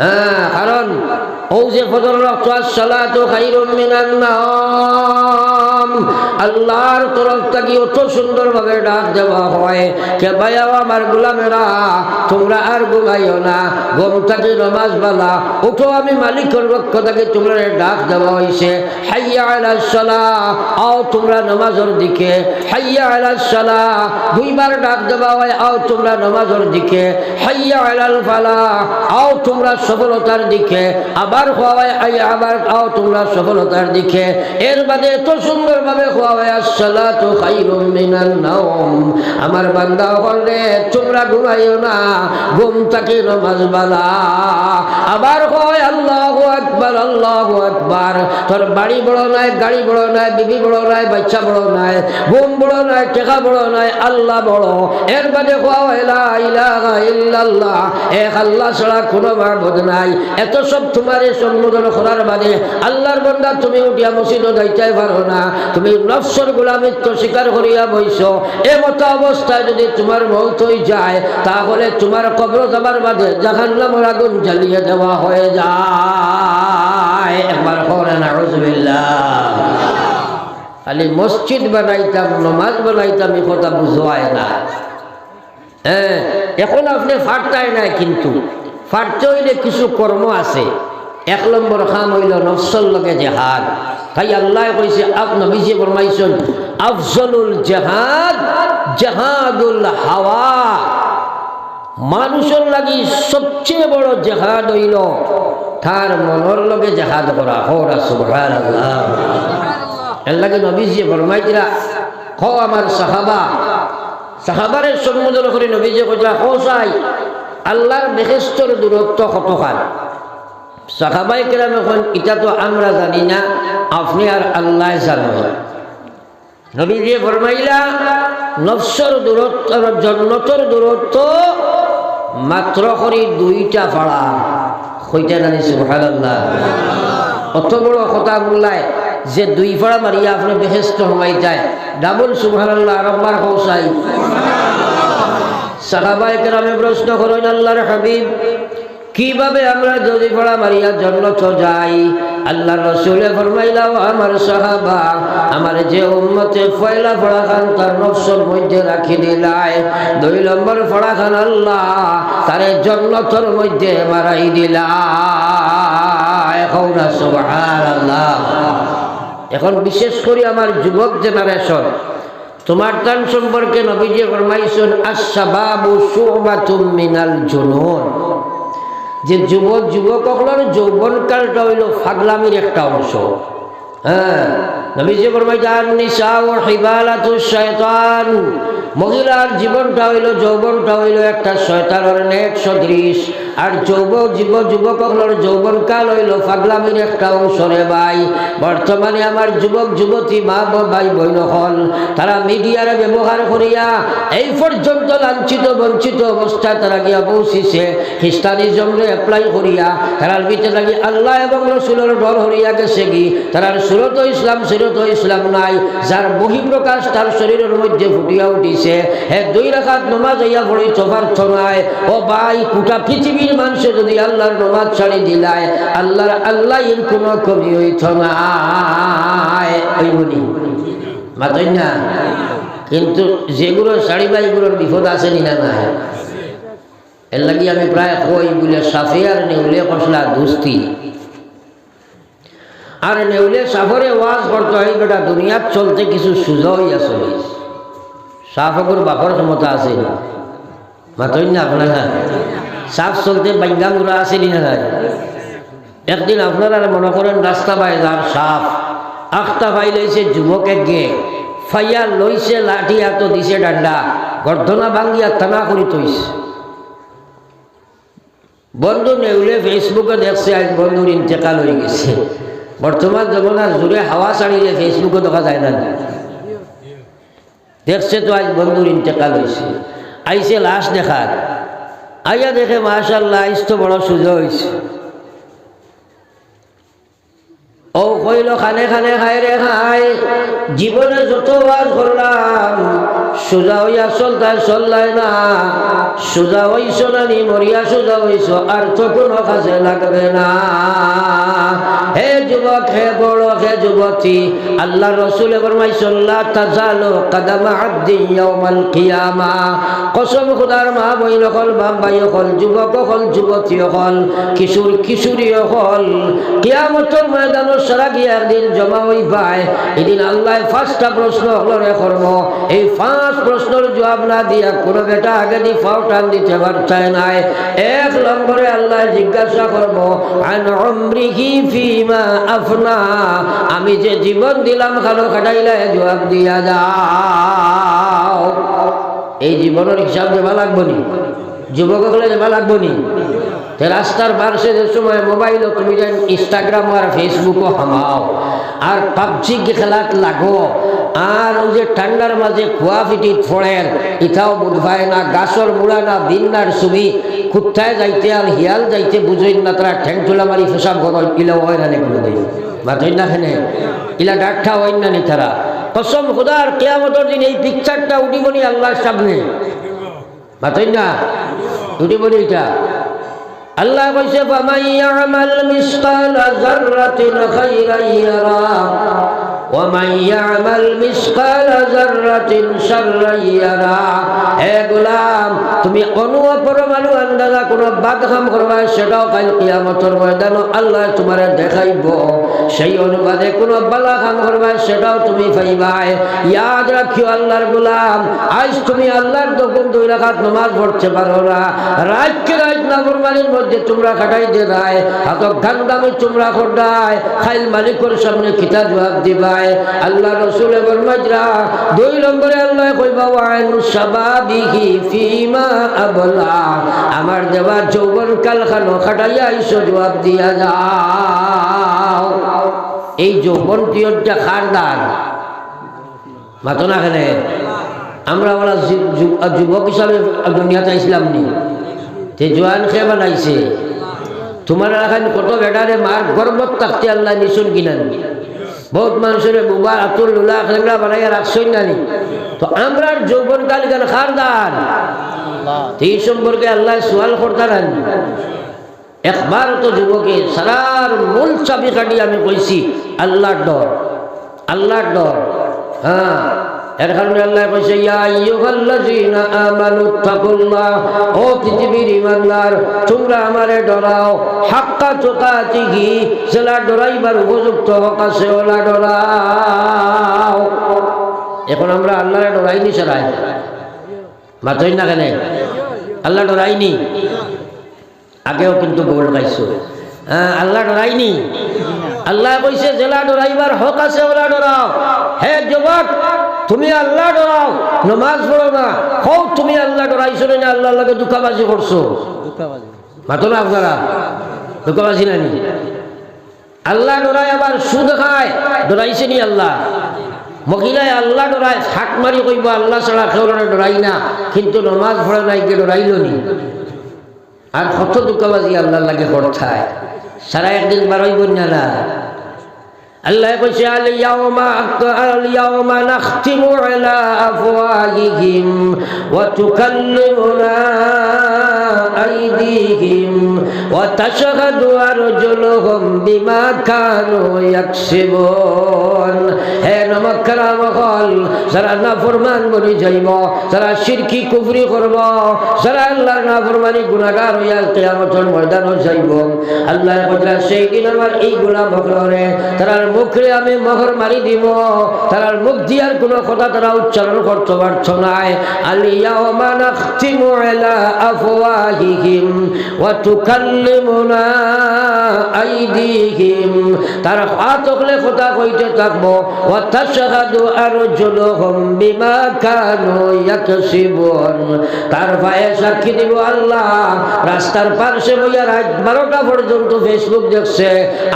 হ্যাঁ কারণ ও যে ফজর রক্ত সালাতু খায়রুম মিনান নাওম আল্লাহর তরফ থেকে অত সুন্দরভাবে ডাক দেওয়া হয় কে ভাইয়া আমার গোলামেরা তোমরা আর ঘুমাইও না ঘুম থেকে নামাজ বালা উঠো আমি মালিকের পক্ষ থেকে তোমরা ডাক দেওয়া হয়েছে হাইয়া আলাস সালাহ আও তোমরা নামাজের দিকে হাইয়া আলাস সালাহ দুইবার ডাক দেওয়া হয় আও তোমরা নামাজের দিকে হাইয়া আলাল ফালাহ আও তোমরা সফলতার দিকে আবার খোয়ায় আবার আও তোমরা সফলতার দিকে এর বাদে এত সুন্দরভাবে খোয়ায় আসসালাতু খায়রুম মিনান নাওম আমার বান্দা বললে তোমরা ঘুমাইও না ঘুম থেকে নামাজ বালা আবার কয় আল্লাহু আকবার তোর বাড়ি বড় নাই গাড়ি বড় নাই বিবি বড় নাই বাচ্চা বড় নাই ঘুম বড় নাই টাকা বড় নাই আল্লাহ বড় এর বাদে কয় লা ইলাহা ইল্লাল্লাহ এক আল্লাহ ছাড়া কোনো মাবুদ নাই এত সব তোমারে সম্বোধন করার বাদে আল্লাহর বান্দা তুমি উঠিয়া মসজিদে যাইতে পারো না তুমি নফসের গোলামিত্ব স্বীকার করিয়া বইছো এমত অবস্থায় যদি তোমার মওত হয়ে যায় তাহলে তোমার কবর যাবার বাদে জাহান্নামের আগুন জ্বালিয়ে দেওয়া হয়ে যায় একবার করেন আউযুবিল্লাহ খালি মসজিদ বানাইতাম নামাজ বানাইতাম এই কথা বুঝায় না হ্যাঁ এখন আপনি ফাটতাই নাই কিন্তু ফাটতে হইলে কিছু কর্ম আছে এক নম্বর কাম হইল নফসর লগে জিহাদ তাই আল্লাহ কইছে নবীজি ফরমাইছেন আফজলুল জিহাদ জিহাদুল হাওয়া মানুষের লাগি সবচেয়ে বড় জিহাদ হইল তার মনের লগে জিহাদ করা হোরা সুবহানাল্লাহ এর লাগে নবীজি ফরমাইছিলা হ আমার সাহাবারে সম্বোধন করে নবীজি কইলা হ চাই আল্লাহর বেহেশতের দূরত্ব কতখান সাহাবায়ে কেরাম এখন এটা তো আমরা জানি না আপনি আর আল্লাহ জানেন নবীজি ফরমাইলা নফসের দূরত্ব জান্নাতের দূরত্ব মাত্র করে 2টা পাড়া কইটা জানি সুবহানাল্লাহ অত বড় কথা বললাই যে দুই ফড়া মারিয়া আপনি বেহেস্ত হমাই যায় ডাবল সুবহানাল্লাহ আর একবার কৌসাই সাহাবায়ে কেরামে প্রশ্ন করেন আল্লাহর হাবিব কিভাবে আমরা যদি ফড়া মারিয়া জান্নাত যাই আল্লাহর রাসূলে ফরমাইলা ও আমার সাহাবা আমার যে উম্মতে পয়লা ফড়া খান তার নফসের মধ্যে রাখি দিলাই দুই নম্বর ফড়া খান আল্লাহ তারে জান্নাতের মধ্যে মারাই দিলা এখন সুবহানাল্লাহ এখন বিশেষ করে আমার যুবক জেনারেশন তোমার টান সম্পর্কে নবীজি ফরমাইছেন আশ-শাবাবু শুবাতুম মিনাল জুনুন যে যুবকগুলোর যৌবনকালটা হইল ফাগলামির একটা অংশ হ্যাঁ নবীজি ফরমাইছেন নিসাউ হিবালাতুশ শায়তান মহিলার জীবনটা হইল যৌবনটা হইল একটা শয়তানের নেট সদৃশ আর যুবকগুলোর যৌবনকাল হইল ফাগলামির একটা অংশ রে ভাই বর্তমানে আমার যুবক যুবতী মা ভাই বোন হল তারা মিডিয়ার ব্যবহার করিয়া এই পর্যন্ত লাঞ্ছিত বঞ্চিত অবস্থায় তারা গিয়া পৌঁছিছে খ্রিস্টানিজমরে অ্যাপ্লাই করিয়া তারার ভিতরে লাগি আল্লাহ এবং রসুলের ডর হরিয়া গেছে কি তারার সুরত ইসলাম নাই যার বহিঃপ্রকাশ তার শরীরের মধ্যে ফুটিয়া উঠিছে হে দুই রাকাত নামাজ হইয়া পড়ি চপার্থ নাই ও ভাই গোটা পৃথিবীর মানুষে যদি আল্লাহর নামাজ ছাড়ি দিলায় আল্লাহ এর কোনো কমি হইত না ওই বলি মাতই না কিন্তু যেগুলো শাড়ি বাইগুলোর বিপদ আছে নিনা না এর লাগি আমি প্রায় কই বলে সাফিয়ার নেউলে কসলা দুস্তি আর নেউলে সাফরে ওয়াজ করতে হয় বেটা দুনিয়ার চলতে কিছু সুযোগই আছে সাফগুর বাপর ক্ষমতা আছে মাতই না আপনারা সাফ চলতে বাইঙ্গাঙ্গুরা আছে না নাই একদিন আপনারা মনে করেন রাস্তা পায় যার সাফ আখটা পাই লইছে যুবক গে ফাইয়া লইছে লাঠি এত দিছে ডান্ডা গর্দনা ভাঙ্গিয়া টানা করি তৈছে বন্ধু নেউলে ফেসবুকে দেখছে আজ বন্ধুর ইন্তেকাল হয়ে গেছে বর্তমান জমানার জুড়ে হাওয়া ছাড়িয়ে ফেসবুকে দেখা যায় না দেখছে তো আজ বন্ধুর ইন্তেকাল হয়েছে আইসে লাশ দেখার আইয়া দেখে মাশাআল্লাহ আইস তো বড় সুযোগ হয়েছে ও কইল খানে খানে খাই রে খাই জীবনে যত বার করলাম সোজা হইয়া চললাই না সোজা হইছ না নি মরিয়া সোজা হইছ আর তো কোনো কাজে লাগবে না হে যুবক হে বড় হে যুবতী আল্লাহ রসুলে ফরমাইছেন লা তাজালু কদমা আবদিন ইয়াউমাল কিয়ামা কসম খোদার মা বইন হল বাপ ভাই হল যুবক হল যুবতী হল কিশোরী হল কিয়ামতের ময়দানে সারা গিয়ে একদিন জমা হই পায় এদিন আল্লাহ পাঁচটা প্রশ্ন হলরে কর্ম এই পাঁচ প্রশ্নের জবাব না দিয়া কোনো বেটা আগে দি ফাও টান দিতে পারছায় নাই এক নম্বরে আল্লাহ জিজ্ঞাসা করব আন উমরিহি ফিমা আফনা আমি যে জীবন দিলাম খালো কাটাইলে জবাব দিয়া যাও এই জীবনের হিসাব দেওয়া লাগবো নি যুবক হলে দেওয়া লাগবো নি রাস্তার পাশে যে সময় মোবাইল তুমি যেন ইনস্টাগ্রাম আর ফেসবুকও হামাও আর পাবজি খেলাত লাগো আর ওই যে ঠান্ডার মাঝে খোয়া ফিটি ফোড়ের ইটাও বুঝবায় না গাছর মুড়া না দিনদার ছবি কুত্তায় যাইতে আর হিয়াল যাইতে বুঝইন না তারা ঠ্যাং তোলা মারি ফেসাব গরম ইলা হয় না কোনো দিন মাথই না খেনে ইলা ডাক্তা হয় না নি তারা কসম খুদার কিয়ামতের দিন এই পিকচারটা উঠিবনি আল্লাহর সামনে মাথই না উঠিবনি এটা আল্লাহ কইছে ফামান ইয়ামাল মিসকালা যাররাতিন খাইরান ইয়ারা ওয়া মান ইয়ামাল মিসকালা যাররাতিন শাররান ইয়ারা হে গোলাম তুমি অনুপরমাণু আন্দাজা কোনো বাদখাম করবা সেটাও কাল কিয়ামতের ময়দানে আল্লাহ তোমারে দেখাইব সেই অনুবাদে কোনো বালাখাম করবা সেটাও তুমি পাইবাই ইয়াদ রাখিও আল্লাহর গোলাম আজ তুমি আল্লাহর দোকান দুই রাকাত নামাজ পড়তে পারো না রাত নাফরমানির মধ্যে তোমরা কাটাই দে রায় হাত গান্দামি তোমরা করদায় খাইল মালিকের সামনে কিতা জবাব দিবাই আল্লাহ রাসূলের ফরমাইরা দুই নম্বরে আল্লাহ কইবা ওয়ান শাবাবিহি ফিমা আবলা আমার দেবা যৌবন কাল খানো কাটাইয়া আইসো জবাব দিয়া যাও এই যৌবন পিরিয়ডটা খার দান মাতো না কেন আমরা ওরা যুবক হিসাবে দুনিয়াতে ইসলাম নি তে জোয়ান খেয়ে বানাইছে তোমার এখন কত বেটারে মার গর্বত থাকতে আল্লাহ নিশুন কিনা বহুত মানুষের বুবা আতুল লুলা খেলা বানাইয়া রাখছই নানি। তো আমরা যৌবন কালিকান খার দান এই সম্পর্কে আল্লাহ সোয়াল করতারেন। একবার তো যুবকে সারার মূল চাবি কাটি আমি কইছি আল্লাহর ডর, আল্লাহর ডর। হ্যাঁ, এর কারণে আল্লাহ কইছে ইয়া আইয়ুহাল্লাযীনা আমানুত্তাকুল্লাহ, ও পৃথিবীর ঈমানদার তোমরা আমারে ডরাও, হাক্কা তুকাতিহি, সেলা ডরাইবার উপযুক্ত হক আছে ওলা ডরাও। এখন আমরা আল্লাহরে ডরাইনি সারাই মাতই না কেন? আল্লাহ ডরাইনি, আগেও কিন্তু গোল গাইছো। হ্যাঁ, আল্লাহ ডরাইনি। আল্লাহ কইছে জেলা ডরাইবার হক আছে ওরা ডরাও। হে যুবক, তুমি আল্লাহ ডরাও, নমাজ পড়ো না, হোক তুমি আল্লাহ ডরাইছো না আল্লাহর লগে দুঃখাবাজি করছো? মাতো না আপনারা দুঃখাবাজি নানি? আল্লাহ ডরায় আবার সুদ খায়, ডরাইছে নি আল্লাহ? মহিলায় আল্লাহ ডরায় ফাঁক মারি কইব আল্লাহ ছাড়া কেউ ডরাই না, কিন্তু নমাজ পড়ে নাই কে ডরাইল নি? আর কত দুঃখাবাজি আল্লাহর লাগে করতায়, সারা একদিন বারোই বন্যা না। আল্লাহ কইছে আল ইয়াওমা নাখতিমু আলা আফওয়াহিহিম ওয়া তুকাল্লিমুনা আইদিহিম ওয়া তাশহাদু আরজুলুহুম বিমা কানু ইয়াকসিবুন। হে নমকরাম হল, যারা নাফরমান বনি যাইব, যারা শিরকি কুফরি করব, যারা আল্লাহর নাফরমানি গুনাহগার হইয়া কিয়ামতের ময়দানে যাইব, আল্লাহ কইলা সেই দিন আমার এই গোলাম হকরে তারা মুখে আমি মোহর মারি দিব, তার মুখ দিয়ার কোনো কথা তারা উচ্চারণ করতে পারছ নাই। আল ইয়াওমা নাখতিমু আলা আফওয়াহিহিম ওয়া তুকাল্লিমুনা আইদিহিম, তার হাত ওগলে কথা কইতে থাকবো, ওয়া তাশহাদু আরজুলুহুম বিমা কানু ইয়াকসিবুন, তার পায়ে সাক্ষী দিব আল্লাহ। রাস্তার পাশে বইয়া রাত 12টা পর্যন্ত ফেসবুক দেখছে,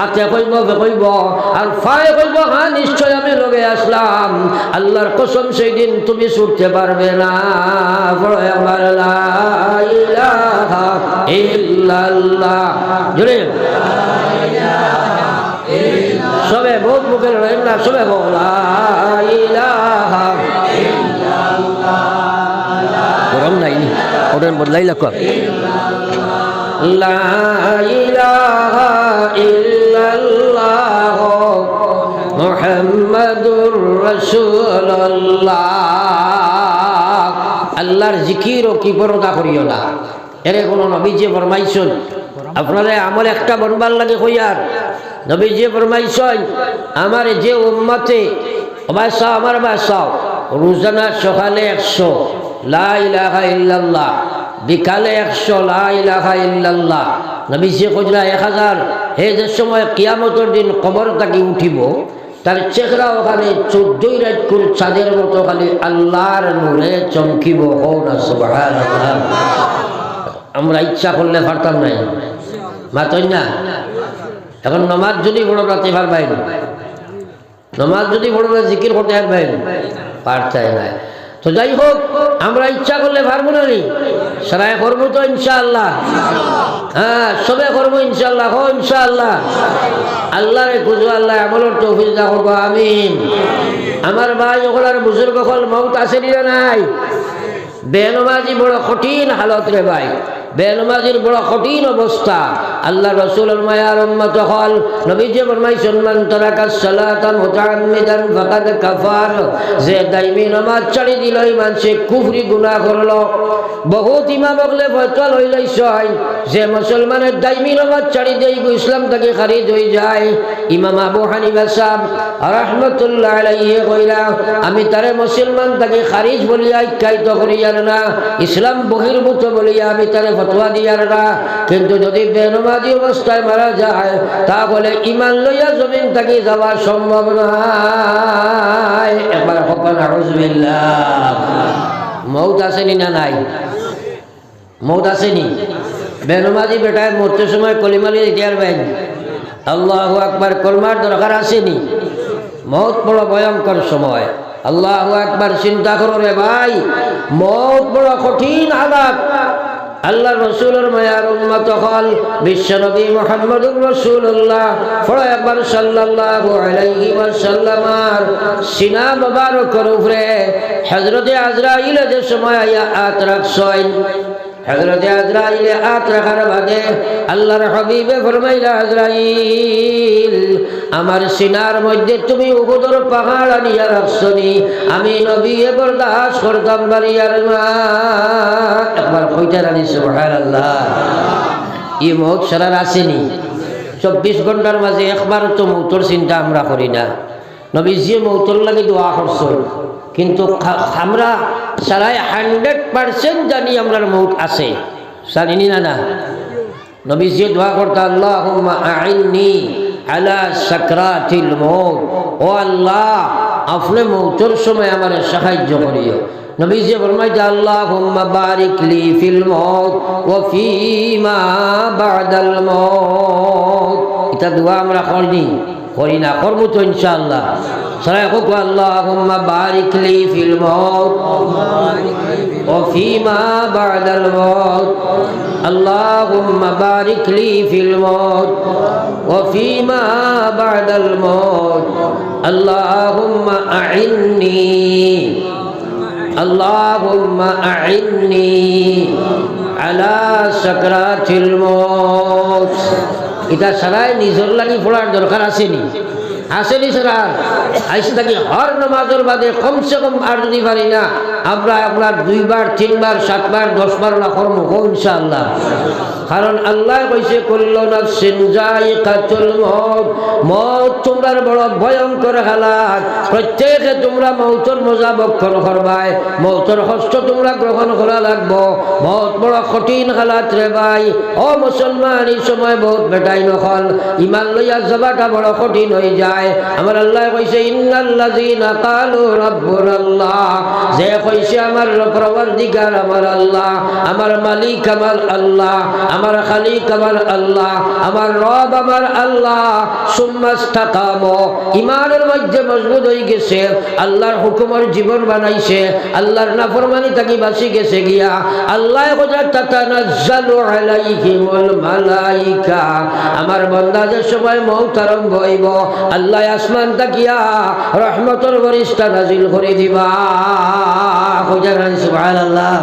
আতে কইব কইব আর ফায়ে কইব হ্যাঁ নিশ্চয় আমি লগে আসলাম। আল্লাহর কসম সেই দিন তুমি ছুটতে পারবে না। আমার লা ইলাহা ইল্লাল্লাহ জোরে সবে বহুত মুখে রয়েন না, সবে লা ইলাহা ইল্লাল্লাহ, গরম নাই ওটার বদলাই লাগবে লা ইলাহা ইল্লাল্লাহ মুহাম্মাদুর রাসূলুল্লাহ। আল্লাহর জিকিরও কি পরদা করিও না। এরে কোনো নবী যে ফরমাইছেন আপনারা আমল একটা বনবার লাগে কইয়ার, নবী যে ফরমাইছেন আমার যে উম্মতে বাসা আমার বাসা রোজানা সকালে 100 লা ইলাহা ইল্লাল্লাহ, বিকালে 100 লা ইলাহা ইল্লাল্লাহ, নবী যে কইলা 1000। হে যে সময় কিয়ামতের দিন কবর থেকে উঠিব, তার চেহারা ওখানে 14 রাত কোন চাঁদের মতো খালি আল্লাহর নূরে চমকিব। সুবহানাল্লাহ। আমরা ইচ্ছা করলে পারতাম নাই, মাতই না। এখন নমাজ যদি বড় রাতে পারবেন, নমাজ যদি বড় না জিকির করতে পারবেন, পারতাই নাই। তো যাই হোক, আমরা ইচ্ছা করলে পারবো না নি? সারাই করবো তো ইনশাআল্লাহ। হ্যাঁ, সবে করবো ইনশাআল্লাহ। হো ইনশাআল্লাহ। আল্লাহরে খুঁজো, আল্লাহ আমলের তৌফিক দান করবো, আমিন। আমার ভাই ওগুলার বুজুর্গ হল মৌত আসেনি না নাই? বেনমাজি বড় কঠিন হালত রে ভাই, বেনমাজির বড় কঠিন অবস্থা। আল্লাহ রাসূলের মায়ার উম্মত হল নবীজি ফরমাইছেন মান তারাকাস সালাতা মুতাআম্মিদান ফাকাদ কাফার, যে দাইমি নামাজ ছাড়ি দিল ইমান সে কুফরি গুনাহ করলো। বহুত ইমাম বগলে ফতোয়া লইলাইছয় যে মুসলমানের দাইমি নামাজ ছাড়ি দেই ইসলাম থেকে খারিজ হয়ে যায়। ইমাম আবু হানিফা সাহেব রাহমাতুল্লাহ আলাইহি কইলা আমি তারে মুসলমান থেকে খারিজ বলিয়া আখ্যায়িত করিয়ার না, ইসলাম বহির্ভূত বলিয়া আমি তারে ফতোয়া দিয়ার না। কিন্তু যদি বেনমাজি অবস্থায় মারা যায় তাহলে ইমান লইয়া জমিন থেকে যাওয়া সম্ভব নয়। একবার হকন আউযুবিল্লাহ। মৌত আসেনি না নাই? মৌত আসেনি? বেনমাজি বেটায় মরতে সময় কলিমালি দিয়ার বেন আল্লাহু আকবার কলমার দরকার আসেনি? মৌত বড় ভয়ঙ্কর সময়। আল্লাহু আকবার, চিন্তা করো রে ভাই, মৌত বড় কঠিন আযাব। আল্লাহ রসুলের মায়ার উম্মত হল বিশ্বনবী মুহাম্মদুর রাসূলুল্লাহ পড়ো একবার সাল্লাল্লাহু আলাইহি ওয়াসাল্লাম আর সিনা মুবারকের উপরে হযরতে আজরাইল যে সময় আয়াত রাখছেন হযরতে আজরাইল আয়াত রাখার বাদে আল্লাহর হাবিবে ফরমাইলা আজরাইল আমার সিনার মধ্যে তুমি উহুদের পাহাড় আনিয়া রাখছনি আমি নবী বরদাস্ত করতাম বাড়িয়ার না একবার কইটা রানি সুবহানাল্লাহ এই মউত সারার আসেনি 24 ঘন্টার মাঝে একবার তো মউতের চিন্তা আমরা করি না নবীজি মউতের লাগি দোয়া করছেন কিন্তু আমরা সারাই 100% জানি আমরার মউত আছে জানি না না নবীজি দোয়া করতে আল্লাহুম্মা আইন্নি আলা সাকরাতিল মউত ও আল্লাহ আপনি মউতের সময় আমারে সাহায্য করিও নবীজি ফরমাইতে আল্লাহুম্মা বারিক লি ফিল মউত ওয়া ফিমা বাদাল মউত এটা দোয়া আমরা করি না করব তো ইনশাআল্লাহ সবাই হোক আল্লাহুম্মা বারিক লি ফিল মউত ওয়া ফিমা বাদাল মউত আল্লাহুম্মা বারিক লি ফিল মউত ওয়া ফিমা বাদাল মউত আল্লাহুম্মা আইন্নি আলা সাকরাতিল মউত এটা সারাই নিজের লাগি পড়ার দরকার আসেনি সারার আইসে থাকি হর নামাজের বাদে কমসে কম আর যদি পারি না আমরা আপনার 2 বার 3 বার 7 বার 10 বার না কর্ম ইনশাআল্লাহ কারণ আল্লাহ কইছে কুল্লু নাফসিন যায়িকাতুল মউত মউত তোমরা বড় ভয়ঙ্কর হালাত প্রত্যেকে তোমরা মউতের মজা ভক্ষণ করবাই মউতের কষ্ট তোমরা গ্রহণ করা লাগবো মউত বড় কঠিন হালাত রে ভাই ও মুসলমান এই সময় বহুত বেটাই নকল ইমান লইয়া যাবাটা বড় কঠিন হয়ে যায় আমার আল্লাহ কইছে ইন্নাল্লাযীনা ক্বালু রাব্বুনাল্লাহ যে কইছে আমার পরওয়ারদিগার আমার আল্লাহ আমার মালিক আমার আল্লাহ আমার খালিক আমার আল্লাহ আমার রব আমার আল্লাহ সুম্মাস্তাকামু ঈমানের মধ্যে মজবুত হয়ে গেছে আল্লাহর হুকুমের জীবন বানাইছে আল্লাহর নাফরমানি থেকে বাঁচি গেছে গিয়া আল্লাহ কইছে তাতানাজ্জালু আলাইহিমুল মালাইকা আমার বান্দাদের সময় মউত আরম্ভ হইব আল্লাহ আসমান তাকিয়া রহমতের ফেরেশতা নাজিল করে দিবা কইছেন সুবহানাল্লাহ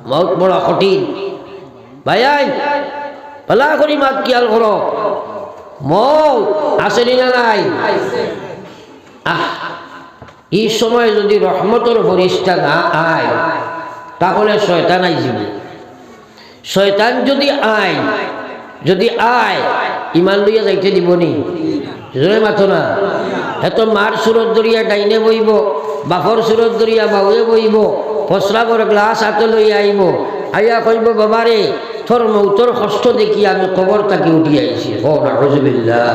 মউত বড় কঠিন ভাই পালা করি মাত কিয়াল করো মউত আসেনি না নাই এই সময় যদি রহমতের ফেরেশতা না আয় তাহলে শয়তান আইবে শয়তান যদি আয় ইমান লইয়া যাইতে দিবনি জোরে মাথো না এত মার সুরত দরিয়া ডাইনে বইব বাফর সুরত দরিয়া বাউয়ে বইব প্রস্রাবর গ্লাস হাতে লইয়া আইব আইয়া কইব বাবারে তোর মৌতর কষ্ট দেখি আমি কবর তাকে উঠি আইছি ও নাউযুবিল্লাহ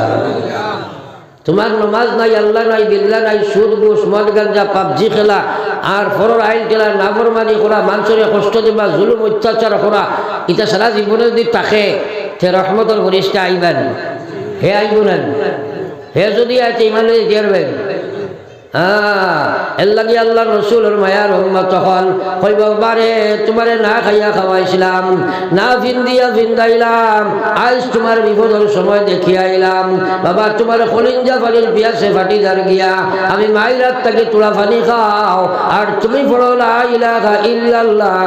তোমার নমাজ নাই আল্লাহ নাই বিল্লাহ নাই সুদ ঘুষ মদ গাঞ্জা পাবজি খেলা আর ফরর আইন খেলা নাফরমানি করা মানুষের কষ্ট দিবা জুলুম অত্যাচার করা এটা সারা জীবনে যদি থাকে তে রহমতের ফেরেশতা আইবেন হে আইব না হে যদি আছে ইমান লইয়া দিয়ারবেন এর লাগি আল্লাহর রাসূলের মায়ার উম্মত হল কইব বারে তোমারে না খাইয়া খাওয়াইছিলাম না ভিন্দাইলাম আজ তোমার বিপদের সময় দেখি আইলাম বাবা তোমার কলিঞ্জা ফালির পিয়াসে ফাটি দার গিয়া আমি মাইরাত তাকে তোলা ফানি খাও আর তুমি পড়ো লা ইলাহা ইল্লাল্লাহ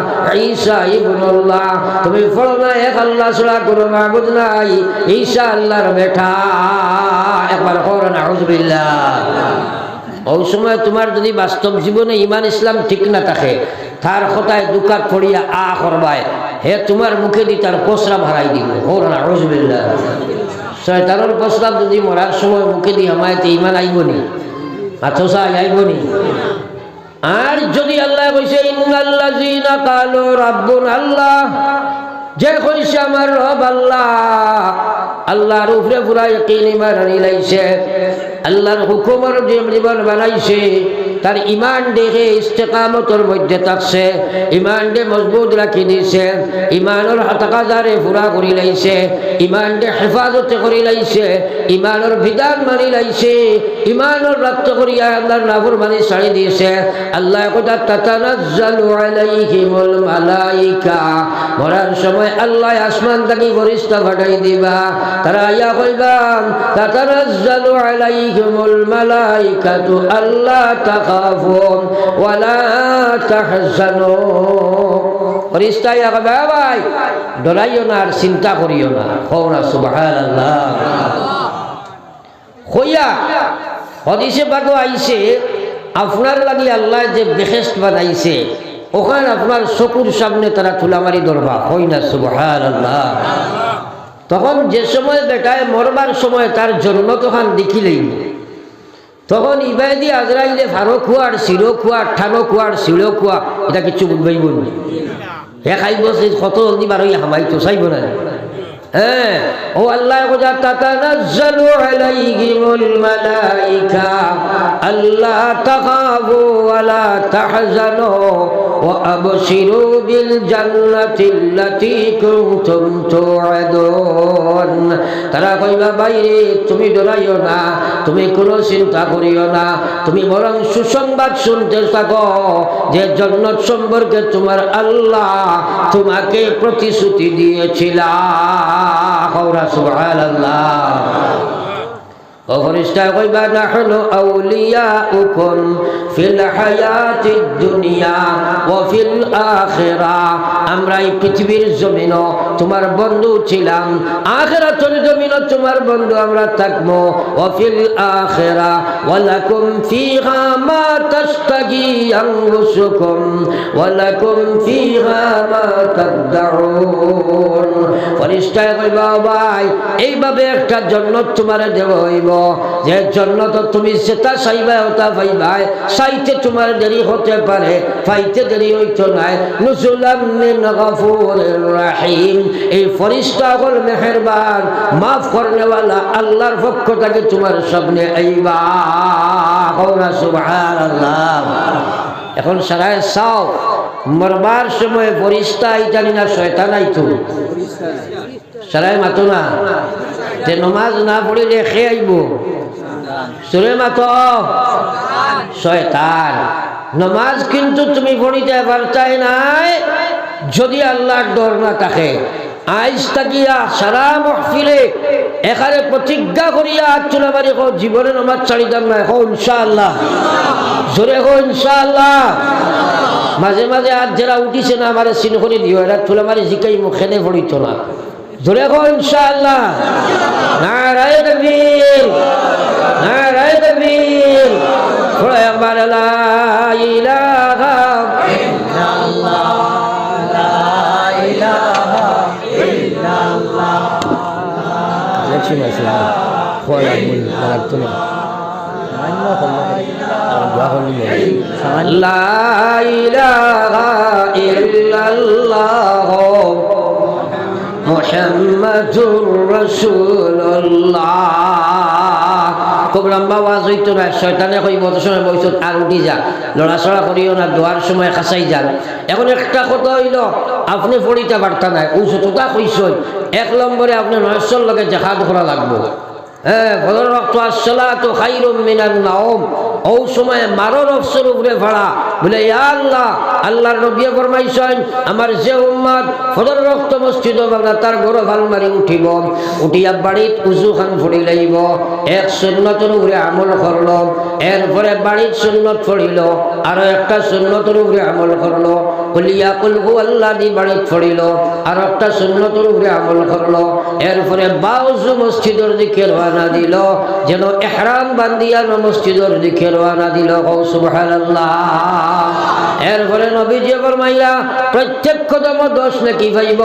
ঈসা ইবনুল্লাহ তুমি পড়ো না এক আল্লাহ ছাড়া কোনো মাবুদ নাই ঈসা আল্লাহর বেটা একবার পড়ো নাউযুবিল্লাহ ওই সময় তোমার যদি বাস্তব জীবনে ইমান ইসলাম ঠিক না থাকে তার কথায় দুকাত পড়িয়া করবায় হে তোমার মুখে দি তার প্রস্রাব হারাই দিব নাউযুবিল্লাহ শয়তানের প্রস্রাব যদি মরার সময় মুখে দি হামাইতে ইমান আইবনি মাথোসা আইবনি আর যদি আল্লাহ কইছে ইন্নাল্লাযীনা ক্বালু রাব্বুনাল্লাহ যে কইছে আমার রব আল্লাহ আল্লাহর উপরে পুরা ইয়াকিন ইমান আনি লাইছে আল্লাহর হুকুমের জীবন বানাইছে, তার ইমান দেখে ইস্তেকামতর মধ্যে থাকছে, ইমান দে মজবুত রাখি দিছে, ইমানের তাকাজারে পুরা করি লাইছে, ইমান দে হেফাজতে করি লাইছে, ইমানের বিধান মানি লাইছে, ইমানের রক্ত করিয়া আল্লাহর নাফরমানি ছাড়ি দিয়েছে। আল্লাহ কথা তাতানাজ্জালু আলাইহিমুল মালাইকা, মরার সময় আল্লাহ আসমান থেকে ফেরেশতা পাঠাই দিবা, তারা ইয়া কইবা তাতানাজ্জালু আলাইহিমুল মালাইকাতু আল্লা তাখাফু ওয়ালা তাহজানু। ফেরেশতা ইয়া কইবা ভাই ডরাইও না আর চিন্তা করিও না। কওনা সুবহানাল্লাহ। হইয়া হাদিসে পাকে আইছে আপনার লাগি আল্লাহ যে বেহেশত বানাইছে ওখানে আপনার চকুর সামনে তারা তুলামারি ধরবা। হয় না সুবহানাল্লাহ। তখন যে সময় বেটায় মরবার সময় তার জন্ম তখন দেখিলেই তখন ইবাইদি আজরাইলে ফারো খুয়ার শিরো খুয়ার ঠানো খুয়ার শিরো খুয়া এটা কিছু বুঝবাই বলবি হে খাইব কত জলদি বার হইয়া হামাই তো চাইব না। হ্যাঁ ও আল্লাহ কথা তাতানাজ্জালু আলাইহিমুল মালাইকা আল্লা তাখাফু ওয়ালা তাহজানু ওয়া আবশিরু বিল জান্নাতিল্লাতী কুনতুম তুআদুন। তারা কইবা বাইরে তুমি ডরাইও না, তুমি কোনো চিন্তা করিও না, তুমি বরং সুসংবাদ শুনতে থাকো যে জান্নাত সম্পর্কে তোমার আল্লাহ তোমাকে প্রতিশ্রুতি দিয়েছিলা। সুবহানাল্লাহ। ও ফেরেশতা কইবা নাহনু আউলিয়াউকুম ফিল হায়াতিদ দুনিয়া ওয়া ফিল আখিরাহ, আমরা এই পৃথিবীর জমিনও তোমার বন্ধু ছিলাম, আখিরাতের জমিনও তোমার বন্ধু আমরা থাকবো। ওয়া ফিল আখিরাহ ওয়া লাকুম ফিহা মা তাশতাগি আনফুসুকুম ওয়া লাকুম ফিহা মা তাদউন। ফেরেশতা কইবা ভাই এইভাবে একটা জান্নাত তোমারে দেব হইব যে জান্নাত তুমি যেটা চাইবা ওটা পাইবা, চাইতে তোমার দেরি হতে পারে, পাইতে দেরি হইতো না। নুজুলাম মিন গফুরির রহিম, এই ফেরেশতা হল মেহেরবান মাফ করনেওয়ালা আল্লাহর পক্ষ থেকে তোমার সামনে আইবা। সুবহানাল্লাহ। এখন সারায় চাও মরবার সময় ফেরেশতা আইতানি না শয়তান আইতো? সারায় মাতো না যে নমাজ না পড়িলে খেয়ে আইব সুরে মাতো শয়তান। নমাজ কিন্তু তুমি পড়িতে পারতাই নাই যদি আল্লাহর ডর না থাকে। আইজ তাকিয়া সারা মহফিলে এখানে প্রতিজ্ঞা করিয়া চুলাবাড়ি হোক জীবনে নমাজ ছাড়িতাম না। হো ইনশাআল্লাহ, জোরে হো ইনশাআল্লাহ। মাঝে মাঝে আজ যারা উঠিছে না আমার চিন করে দিও, এরা চুলামারি জিকাই মুখেনে পড়িত না। জোরে হো ইনশাআল্লাহ। নারায়ে তাকবীর, নারায়ে তাকবীর। পড়ে একবার লা ইলাহা ইল্লাল্লাহ, লা ইলাহা ইল্লাল্লাহ। দেখছি মাসলা খোলা মুল লাগতো না লা ইলাহা ইল্লাল্লাহ মুহাম্মাদুর রাসূলুল্লাহ। খুব লম্বা ওয়াজ হইতো না, শয়তানে কইব অত সময় বইছ আর উঠি যা, লড়াচড়া করিও না, দোয়ার সময় খাসাই যান। এখন একটা কথা হইল আপনি পড়িতে পারতা না, ও যতটা কইস এক নম্বরে আপনি নয়সর লগে জেহাদ করা লাগবো। হ্যাঁ ফজর ওয়াক্ত আসসালাতু খায়রুম মিনান নাওম, ও সময় মারর অফসর উপরে ভাড়া বলে ইয়া আল্লাহ, আল্লাহর নবী ফরমাইছেন আমার যে উম্মত ফজর ওয়াক্ত মসজিদ বাংলা তার গরো ভাল মারি উঠিব, উঠিয়া বাড়িত উজু খান ফুড়ি লাইব, এক সুন্নতের উপরে আমল করল, এরপরে বাড়ির সুন্নত ফড়িল, আরো একটা সুন্নতের উপরে আমল করল, কুলিয়া কুল হুয়াল্লাহি বাড়িত ফড়িল, আর একটা সুন্নতের উপরে আমল করল, এরপরে বাউজু মসজিদের দিকে রওনা দিল, যেন ইহরাম বান্ধিয়া মসজিদের দিকে রওনা দিল। সুবহানাল্লাহ। এরপরে নবীজি ফরমাইলা প্রত্যেক কদমে 10 নেকি পাইব,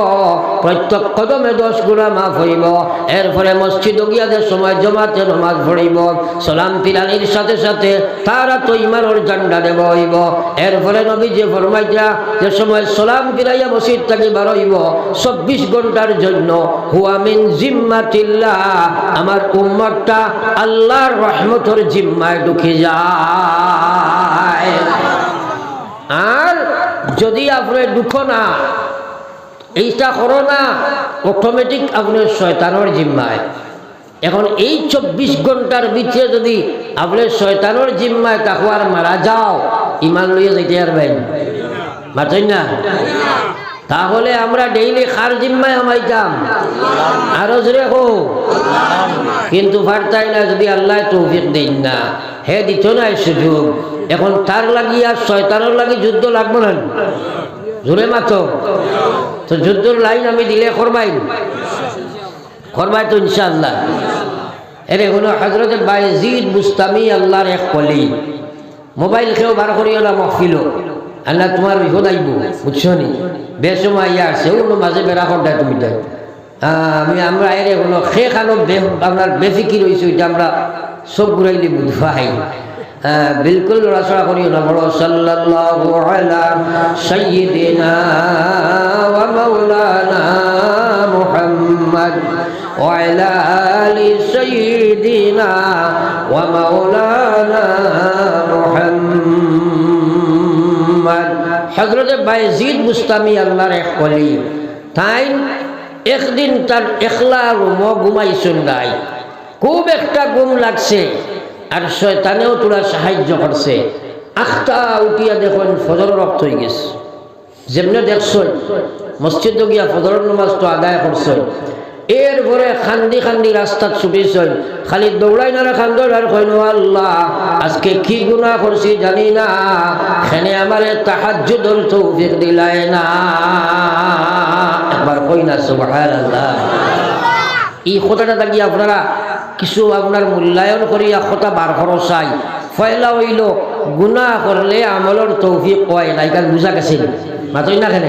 প্রত্যেক কদমে 10 গুনাহ মাফ হইব। এরপরে মসজিদে গিয়া যে সময় জামাতে নামাজ পড়িব, সালাম ফিরানির সাথে সাথে তারা তো ইমানের ঝান্ডা দেব হইব। এরপরে নবীজি ফরমাইলা যে সময় সালাম ফিরাইয়া মসজিদ থেকে বার হইব 24 ঘন্টার জন্য হুয়া মিন জিম্মাতিল্লাহ, আমার উম্মতটা আল্লাহর রহমতের জিম্মায় ঢুকে যায়। আর যদি আপনি ঢুকো না, এইটা করো না, অটোমেটিক আপনার শয়তানের জিম্মায়। এখন এই 24 ঘন্টার ভিতরে যদি আপনি শয়তানের জিম্মায় তাকওয়ার মারা যাও, ইমান লইয়া যাইতে পারবেন মাতই না? তাহলে আমরা ডেইলি খার জিম্মায় আমাইতাম আরো জোরে হো, কিন্তু পারতাই না যদি আল্লাহ তৌফিক দেন না, হে দিত না এই সুযোগ। এখন তার লাগিয়া শয়তানের লাগি যুদ্ধ লাগবো না, জোরে মাতো তো যুদ্ধর লাইন আমি দিলে করবাই তো ইনশাআল্লাহ। এর হলো হযরত বায়েজিদ বুস্তামি আল্লাহর এক কলি। মোবাইল খেয়েও বার করিও না মহফিল, আল্লাহ তোমার বিপদ আইব, বুঝছো নি? বেসময় ইয়া আছে ওগুলো মাঝে বেড়া করতে তুমি তাই আমরা এর হলো খে খানো আপনার বেফিকি রয়েছে, ওইটা আমরা সব ঘুরাইলে বুঝবাই। বিলকুল লড়াচড়া করিও না, বড় সাল্লাল্লাহু আলা সাইয়্যিদিনা ওয়া মাওলানা মুহাম্মদ ওয়া আলা আলি সাইয়্যিদিনা ওয়া মাওলানা মুহাম্মদ। হযরত বায়েজিদ বুস্তামি আল্লাহর এক ওলি, তাই একদিন তার একলা রুম ঘুমাইছেন নাই, খুব একটা ঘুম লাগছে, আর শয়তানেও তোরা সাহায্য করছে। আখটা উঠিয়া দেখুন ফজর রক্ত হয়ে গেছে। যেমনি দেখছ মসজিদে গিয়া ফজরের নামাজ তো আদায় করছে, এরপরে খান্দি খান্দি রাস্তাত ছুটিছেন, খালি দৌড়াই না খান্দর আর কইন আল্লাহ আজকে কি গুনাহ করছি জানি না, এখানে আমারে তাহাজ্জুদের তৌফিক দিলাই না। একবার কই না সুবহানাল্লাহ। এই কথাটা থাকি আপনারা কিছু আপনার মূল্যায়ন করিয়া কথা বার করো চাই। ফয়লা হইল গুনাহ করলে আমলের তৌফিক হয় না, এটা বুঝা গেছে মাতই না কেন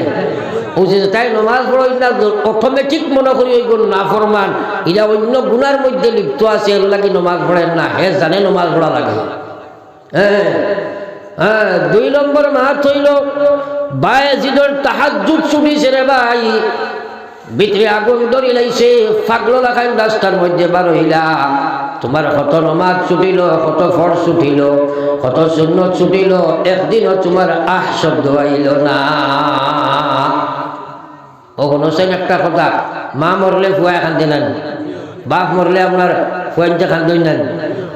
বুঝে তাই নমাজ পড়ই না অটোমেটিক মনে করি ওই গুণ না ফরমান, এটা অন্য গুনার মধ্যে লিপ্ত আছে, এর লাগি নমাজ পড়েন না, হে জানে নমাজ পড়া লাগে। হ্যাঁ হ্যাঁ, 2 নম্বর মাত হইল বায়েজিদের তাহাজ্জুদ ছুটিছে রে ভাই, ভিতরে আগুন ধরি লাইছে, ফাগলো লাগাই রাস্তার মধ্যে বার হইলা, তোমার কত নমাজ ছুটিল, কত ফরজ ছুটিল, কত সুন্নত ছুটিল, একদিনও তোমার আহ শব্দ আইল না। ও শুনছেন একটা কথা, মা মরলে ফুয়া খান্দি নেন, বাপ মরলে আপনার ফুয়াইনটা খান্দই নেন,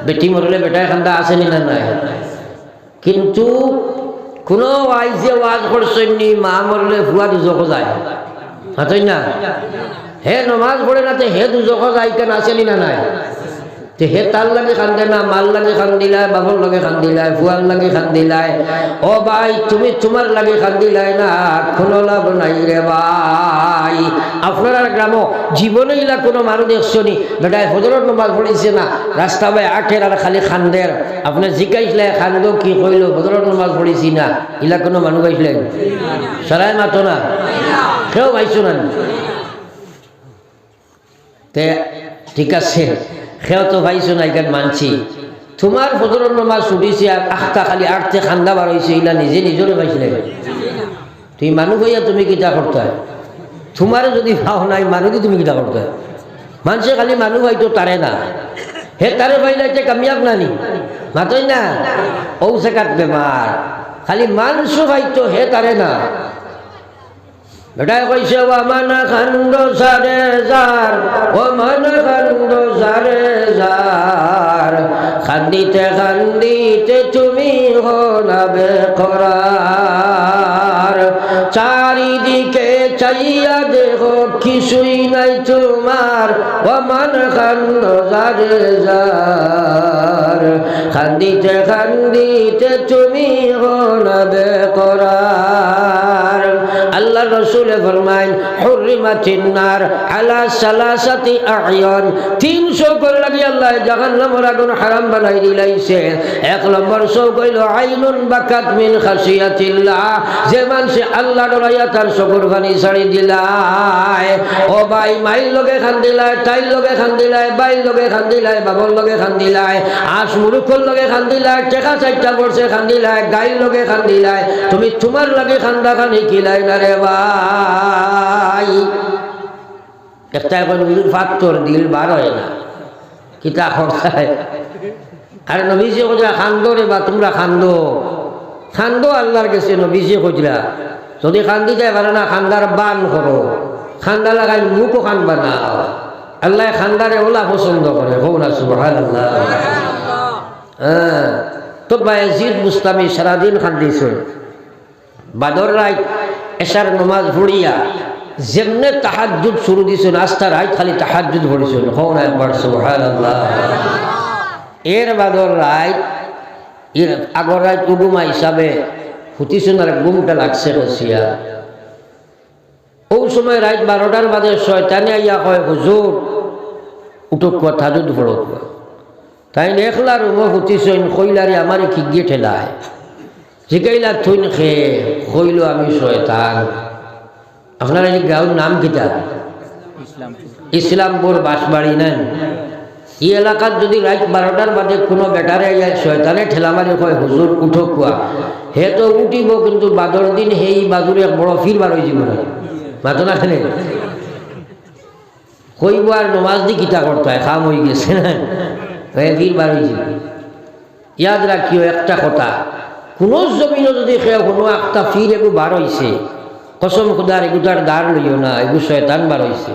বেটি মরলে বেটায় খান্দা আসেনি না নাই। কিন্তু কোনো আইজে ওয়াজ করছেননি মা মরলে ফুয়া দুজক যায়, হাতই না? হে নমাজ পড়ে না, হে দুজক যায় কেন আসেনি না নাই? হে তার লাগে খান্দে না, মাল লাগে খান্দিলাই, বাবর লাগে খান্দিলাই, ফুয়ার লাগে খান্দিলাই। ও ভাই তুমি তোমার লাগে খান্দিলাই না, কোনো লাভ নাই রে ভাই। আপনার গ্রামও জীবনে ইলা কোনো মানুষ দেখছনি বেটায় ফজরের নমাজ পড়িছে না, রাস্তা ভাই আঠের আর খালি খান্দের, আপনার জিজ্ঞাসলে খান্দ কি কইল ফজরের নমাজ পড়িছি না, ইলা কোনো মানুষ পাইছিলেন? সারাই মাতো না, কেউ পাইছো না। তে ঠিক আছে, সেও তো পাইছো না, এখানে মানছি। তোমার ফজরের নামাজ ছুটিছে আর আখটা খালি আটতে খান্দা বার হয়েছে, এগুলা নিজে নিজরে পাইছিলে। তুমি মানুষ হইয়া তুমি কিতা করতে হয়? তোমারে যদি ভাও নাই মানুষকে তুমি কিতা করতে হয়? মানুষে খালি মানুষ হয়তো তারে না, হে তারে পাইলে কামিয়াব নানি মাতই না, ঔ সেকাত বেমার, খালি মানুষও হয়তো হে তারে না। বেটায় কইছে ও মান খান্দ সারে যার, ও মান খান্দ সারে যার, খান্দিতে খান্দিতে তুমি হলা বেকরার, চারিদিকে চাইয়া দেখো কিছুই নাই তোমার, ও মান খান্দ সারে যার, খান্দিতে খান্দিতে তুমি হলা বেকরার। আল্লাহ রসুল ফরমাইন হুররিমাতিন নার আলা সালাসাতি আ'য়ান, 300 করে লাগিয়া আল্লাহ জাহান্নামের আগুন হারাম বানাই দিলাইছে। 1 নম্বর সব কইল আইনুন বাকাত মিন খাশিয়াতিল্লাহ, যে মানুষে আল্লাহ ডরাইয়া তার চকুর পানি ছাড়ি দিলায়। ও ভাই, মাইল লগে খান্দিলায়, তাইর লগে খান্দিলায়, বাইর লগে খান্দিলায়, বাবর লগে খান্দিলায়, আশ মুরুখর লগে খান্দিলায়, টেকা চারটা বর্ষে খান্দিলায়, গাইর লগে খান্দিলায়, তুমি তোমার লাগে খান্দা খানি কিলাই না রে ভাই। একটা এখন ফাত্তর দিল বার হয় না, কিতা খরচায়। আর নবীজি কইরা খান্দো রে বা তোমরা খান্দো, খান্দো আল্লাহর কাছে। নবীজি কইরা যদি খান্দি যায় পারে না, খান্দার বান করো, খান্দা লাগাই মুখও খানবা না। আল্লাহ খান্দারে ওলা পছন্দ করে, হোক না সুবহানাল্লাহ। হ্যাঁ, তো বায়েজিদ বুস্তামি সারাদিন খান্দিছে। বাদর রাত এশার নমাজ পড়িয়া যেমনে তাহাজ্জুদ শুরু দিছেন, আস্তা রাত খালি তাহাজ্জুদ পড়িছেন, হোক না একবার সুবহানাল্লাহ। এর বাদর রাত, এর আগর রাত উগুমা হিসাবে হুতিছেন, আর ঘুমটা লাগছে রসিয়া। ও সময় রাত 12টার বাদে শয়তানে আইয়া কয়, হুজুর উঠুক তাহাজ্জুদ পড়ুক। তাই একলা রুমো হুতিছেন, কইলারে আমার কি গিয়ে ঠেলায়, জিগাইলা থুইন খে, কইল আমি শয়তান। আপনার এই গাঁওর নাম কিতা? ইসলামপুর বাঁশবাড়ি নেন। এই এলাকার যদি রাত 12টার বাদে কোনো বেটারে শয়তানে ঠেলা মারি কয় হুজুর উঠো কুয়া, হে তো উঠিব, কিন্তু বাদর দিন সেই বাদুরে বড় ফির বার হয়ে যাব না, মাতো না খানে কইব আর নমাজ দি কিতা করতে হয়, খাম হয়ে গেছে না, ফির বার হয়ে যাব। ইয়াদ রাখিও একটা কথা, কোনো জমিনও যদি কেউ কোনো একটা ফির এগু বার হয়েছে, কসম খুদার এগুতার দ্বার লইও না, এগু শয়তান বার হয়েছে।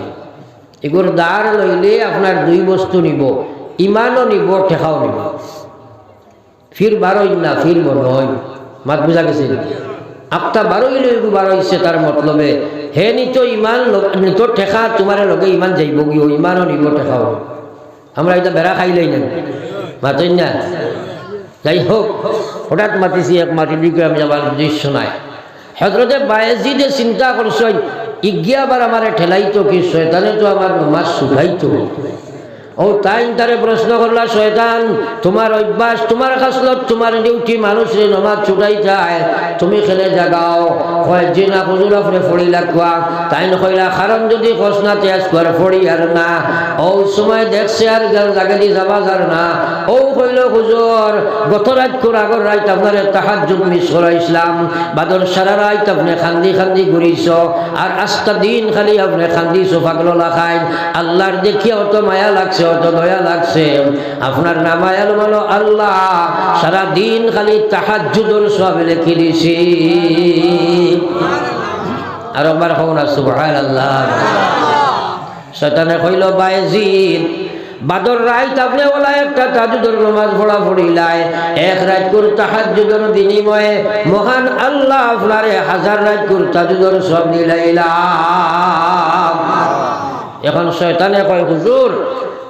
এগুর দ্বার লইলে আপনার দুই বস্তু নিব, ইমানও নিব, ঠেকাও নিব। ফির বারোই না, ফির নয়, মাত বুঝা গেছে। আপটা বারোইলে এগু বার হয়েছে, তার মতলবে হে নিত ইমান, নিত ঠেকা, তোমার লগে ইমান যাইব গিয়ে, ইমানও নিব, ঠেকাও। আমরা এটা বেড়া খাইলেই না, মাতই না। যাই হোক, হঠাৎ মাতিছি, এক মাটির দিকে আমি যাবার দৃশ্য নাই। হযরতে বায়েজিদে চিন্তা করছেন, ইজ্ঞাবার আমারে ঠেলাইতো কি, শয়তানে তো আমার নমাজ শুকাইতো। ও তাই তারে প্রশ্ন করলা, শয়তান তোমার অভ্যাস, তোমার খাসলত, তোমার ডিউটি মানুষের নমাজ ছুটাই যায়, তুমি খেলে জাগাও। হয় যে না হুজুর আপনি ফড়ি লাগবা। তাই নকইলা কারণ যদি খসনা তেজ কর ফড়ি আর না। ও সময় দেখছে আর জাগালি যাবা যার না। ও কইল হুজুর গত রাত করে আগর রাত আপনার তাহাজ্জুদ মিস করাইছিলাম, বাদর সারা রাত আপনি খান্দি খান্দি ঘুরিছ, আর আস্তা দিন খালি আপনি খান্দিছো পাগল লাখাইন। আল্লাহর দেখিয়া অত মায়া লাগছে, অত দয়া লাগছে, আপনার নামায়াল মানো আল্লাহ সারা দিন খালি তাহাজ্জুদের সব লিখে দিছি। আর একবার হোক না সুবহানাল্লাহ। শয়তানে কইল, বায়েজিদ বাদর রাত আপনি ওলা একটা তাহাজ্জুদের নামাজ পড়া পড়িলায়, এক রাত করে তাহাজ্জুদের বিনিময়ে মহান আল্লাহ আপনারে 1000 রাত করে তাহাজ্জুদের সব দিলাইলাম। এখন শয়তানে কয়, হুজুর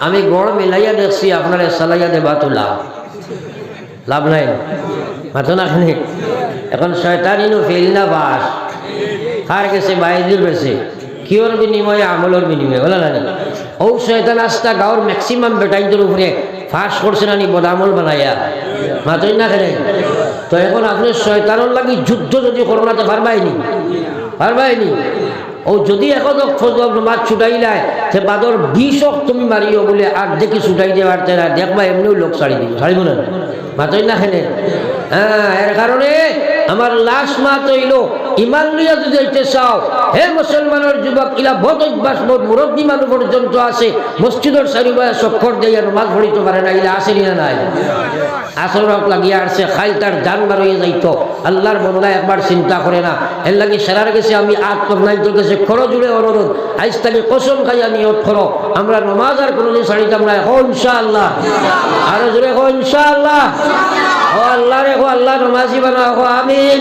আমি গড় মিলাইয়া দেখছি, আপনারে সালাইয়া দেবা তো লাভ নাই, মাথো না খানি। এখন শয়তানিনো ফেল না বাস, কার গেছে? বায়েজির বেছে। কিওর বিনিময়ে? আমলের বিনিময়ে, বলা না। ও শয়তান আস্তা গাঁর ম্যাক্সিমাম বেটাইদের উপরে ফাঁস করছে না নি বদামল বানাইয়া, মাতই না খেলে। তো এখন আপনি শয়তানের লাগি যুদ্ধ যদি করোনাতে পারবাইনি, পারবাইনি। ও যদি এখন মাছ ছুটাইলায় সে বাদর 20 তুমি মারিও বলে আর দেখি ছুটাই দিয়ে পারতে না, দেখবা এমনিও লোক ছাড়ি দিবি, ছাড়িব না, মাতই না খেলে। হ্যাঁ, এর কারণে আমার লাশ মাত হইল ইমান নিয়ে যদি যাইতে চাও, হে মুসলমানের যুবক, ইলা বহুত অভ্যাস, বহুত মুরব্বী মানুষ পর্যন্ত আছে মসজিদের চারিবায় চক্কর দিয়ে নামাজ পড়িতে পারে না, ইলা আসেনি না নাই? আসর লাগিয়ে আসছে, খাইল তার জান বার হয়ে যাইতো। আল্লাহর বন্দা একবার চিন্তা করে না, এর লাগে সেরার গেছে আমি আত্মনাইতে গেছে খরচ জুড়ে অনুরোধ, আজ তাকে কসম খাইয়া নিয়ত করো, আমরা নমাজ আর কোনোদিন ছাড়িতাম না। হো ইনশাআল্লাহ, আরো জোরে হো ইনশাআল্লাহ। ও আল্লাহ রে, হো আল্লাহ নমাজি বানা, হো আমিন।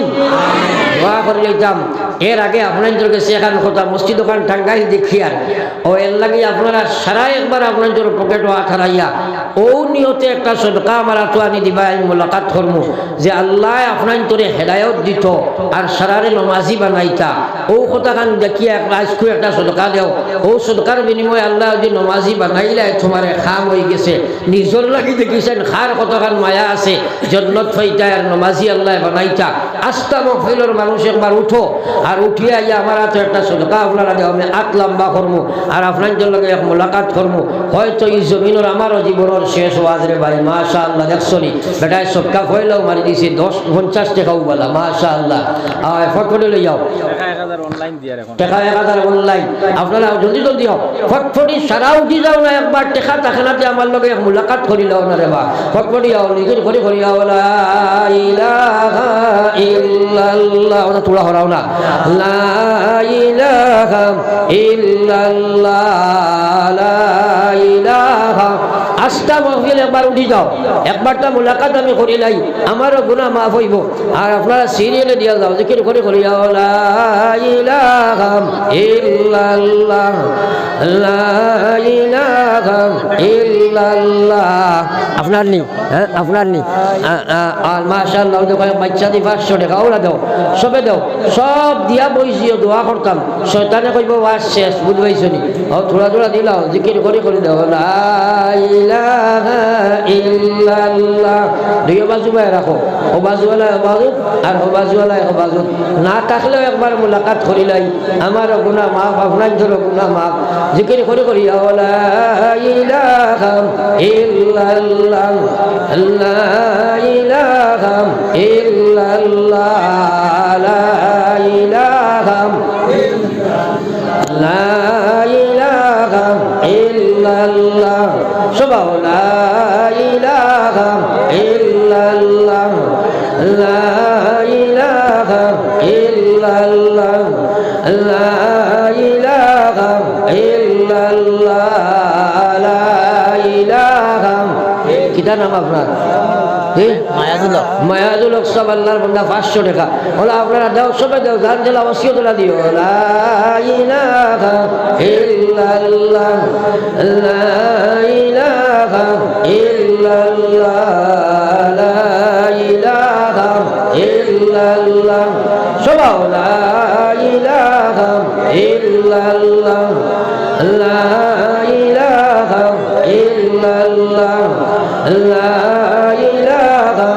দোয়া করে লইতাম। এর আগে আপনাদের কাছে এখন কথা মসজিদ দোকান টাঙ্গাইল দেখিয়ার ও এর লাগে আপনারা সারা একবার আপনাদের পকেট আঠারাইয়া ও নিয়তে একটা সদকা আমার আনি দিবা মোলাকাত করমু যে আল্লাহ আপনার হেদায়ত দিত আর সারারে নমাজি বানাইতা ও কথাখান দেখিয়া আজকে একটা সদকা দেও ও সদকার বিনিময়ে আল্লাহ যদি নমাজি বানাইলে তোমার খাম হয়ে গেছে নিজর লাগি দেখিছেন খার কতখান মায়া আছে জন্নত ফাইতা আর নমাজি আল্লাহ বানাইতা আস্তা মহফিলের মানুষ একবার উঠো আর উঠিয়া ইয়া আমার হাতে একটা সদকা আপনারা দেওয়া আমি আট লম্বা করবো আর আপনার জন্য এক মোলাকাত করবো হয়তো এই জমিনের আমারও জীবনের শেষ ওয়াজ রে ভাই মাশা আল্লাহ দেখছনি বেটায় সবকা ফয়লাও মারি দিছি 10-50 টাকাও বলা মাশা আল্লাহ ফট করে লই যাও টাকা 1000 অনলাইন আপনারা জলদি জলদি হও ফটফটি সারা উঠি যাও না একবার টেকা থাকে না আমার লগে এক মোলাকাত করি লও না রে বা ফটফটি যাও নিজের ঘরে ঘরে যাও লা ইলাহা ইল্লাল্লাহ ওটা তোলা হরাও না লা ইলাহা ইল্লাল্লাহ লা ইলাহা আস্তা মহফিল একবার উঠি যাও একবারটা মোলাকাত আমি করি লাই আমারও গুনাহ মাফ হইব আর আপনারা সিরিয়ালে দিয়া যাও জিকির করে করি যাও লা ইলাহা ইল্লাল্লাহ লা ইলাহা ইল্লাল্লাহ আপনার নি হ্যাঁ আপনার নি আর মাশাআল্লাহ দেখো বাচ্চা দি 500 টাকা ওরা দাও সবে দাও সব দিয়া বইছিও দোয়া করতাম শয়তানে কইব ওয়াজ শেষ বুঝবাইছনি ও থোড়া থোড়া দিলাও জিকির করে করে দাও লা ইলাহা ইল্লাল্লাহ দুই বাজু বাই রাখো ও বাজুওয়ালা বাজু আর ও বাজুওয়ালা ও বাজু না থাকলেও একবার মোলাকাত করিলাই আমার গুনাহ মাফ আপনার জন্য গুনাহ মাফ জিকির করে করি লা ইলাহা ইল্লাল্লাহ লা ইলাহা ইল্লাল্লাহ লা ইলাহা লা ইলাহা ইল্লাল্লাহ সবাও লা ইলাহা ইল্লাল্লাহ লা ইলাহা ইল্লাল্লাহ লা ইলাহা ইল্লাল্লাহ লা ইলাহা কিটা নাম আপনার মায়াজুল সব আল্লাহর বান্দা 500 টাকা ওলা আপনারা দাও সবে দাও গান জেলা ওসিয়ত দিও লা ইলাহা ইল্লাল্লাহ লা ইলাহা ইল্লাল্লাহ লা ইলাহা ইল্লাল্লাহ সবাও লা ইলাহা ইল্লাল্লাহ লা ইলাহা ইল্লাল্লাহ লা ইলাহা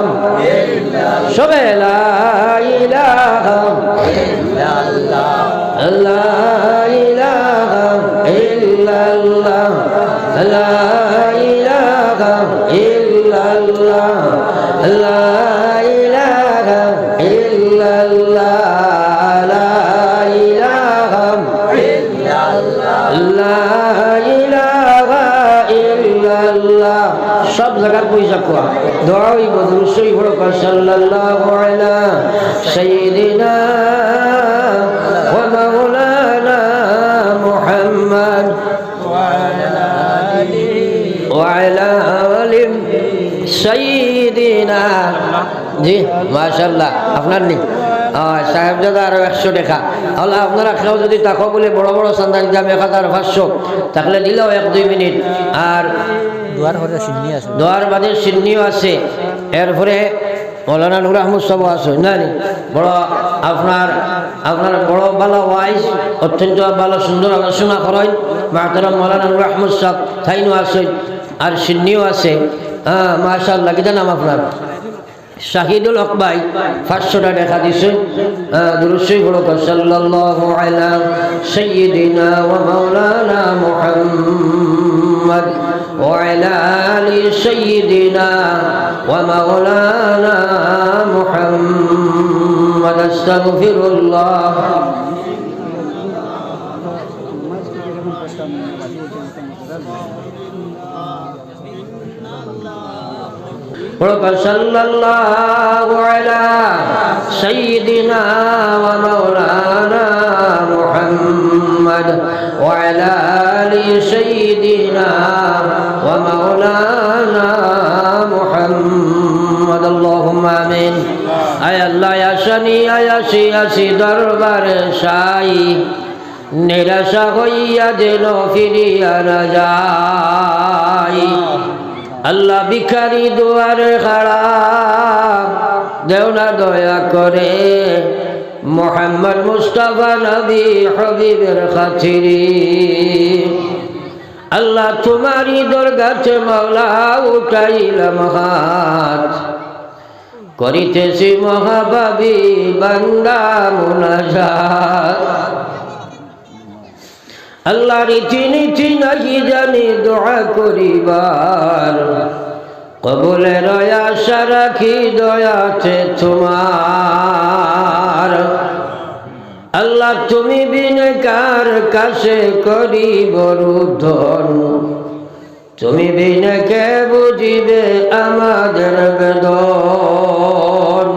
সবে লা ইলাহা ইল্লাল্লাহ লা ইলাহা ইল্লাল্লাহ লা ইলাহা ইল্লাল্লাহ লা ইলাহা ইল্লাল্লাহ লা ইলাহা ইল্লাল্লাহ লা ইলাহা ইল্লাল্লাহ সব জায়গার পয়সা কোয়া দোয়া হইব দুরূদ পড়ো সাল্লাল্লাহু আলা সাইয়্যিদিনা ওয়া মাওলানা মুহাম্মদ ওয়া আলা আলি সাইয়্যিদিনা জি মাশাআল্লাহ আপনার নি সাহেবজাদা আরো 100 টাকা আল্লাহ আপনারা খেয়েও যদি তাকো বলে বড় বড় চান্দা দিতাম 1500 থাকলে দিলেও 1-2 মিনিট আর দোয়ার বাদে সিন্নিও আছে এরপরে মৌলানা নূর আহমদ সাহেব আছে না বড় আপনার বড় ভালো ওয়াইজ অত্যন্ত ভালো সুন্দর আলোচনা করেন মাহতারাম মৌলানা নূর আহমদ সাহেব থাইনও আছে আর সিন্নিও আছে মাশাআল্লাহ কিটা নাম আপনার শাহিদুল হক ভাই 500 টাকা দেখা দিছে দুরূদ পড়ো সাল্লাল্লাহু আলা সাইয়্যিদিনা ওয়া মাওলানা মুহাম্মদ ওয়া আলা আলি সাইয়্যিদিনা ওয়া মাওলানা মুহাম্মদ আস্তাগফিরুল্লাহ সাল্লাল্লাহু আলা সাইয়্যিদিনা ওয়া মাওলানা মুহাম্মদ ওয়া আলা আলি সাইয়্যিদিনা ওয়া মাওলানা মুহাম্মদ আল্লাহুম্মা আমিন আয় আল্লাহ ইয়া জানিয়ায় আসি আসি দরবারে সাই, নিরাশা হইয়া যেন ফিরিয়া না যাই। আল্লাহ ভিখারি দুয়ারে খাড়া, দেও না দয়া করে মুহাম্মদ মুস্তাফা নবী হাবিবের খাতিরে। আল্লাহ তোমারি দরগাতে মাওলা উঠাইলাম হাত, করিতেছি মহাভাবী বান্দা মুনাজাত। আল্লাহ রীতিনীতি নাহি জানি দোয়া করিবার, কবুলের আশা রাখি দয়াতে তোমার। আল্লাহ তুমি বিনে কার কাছে করিব রুদ্ধন, তুমি বিনে কে বুঝিবে আমাদের বেদন।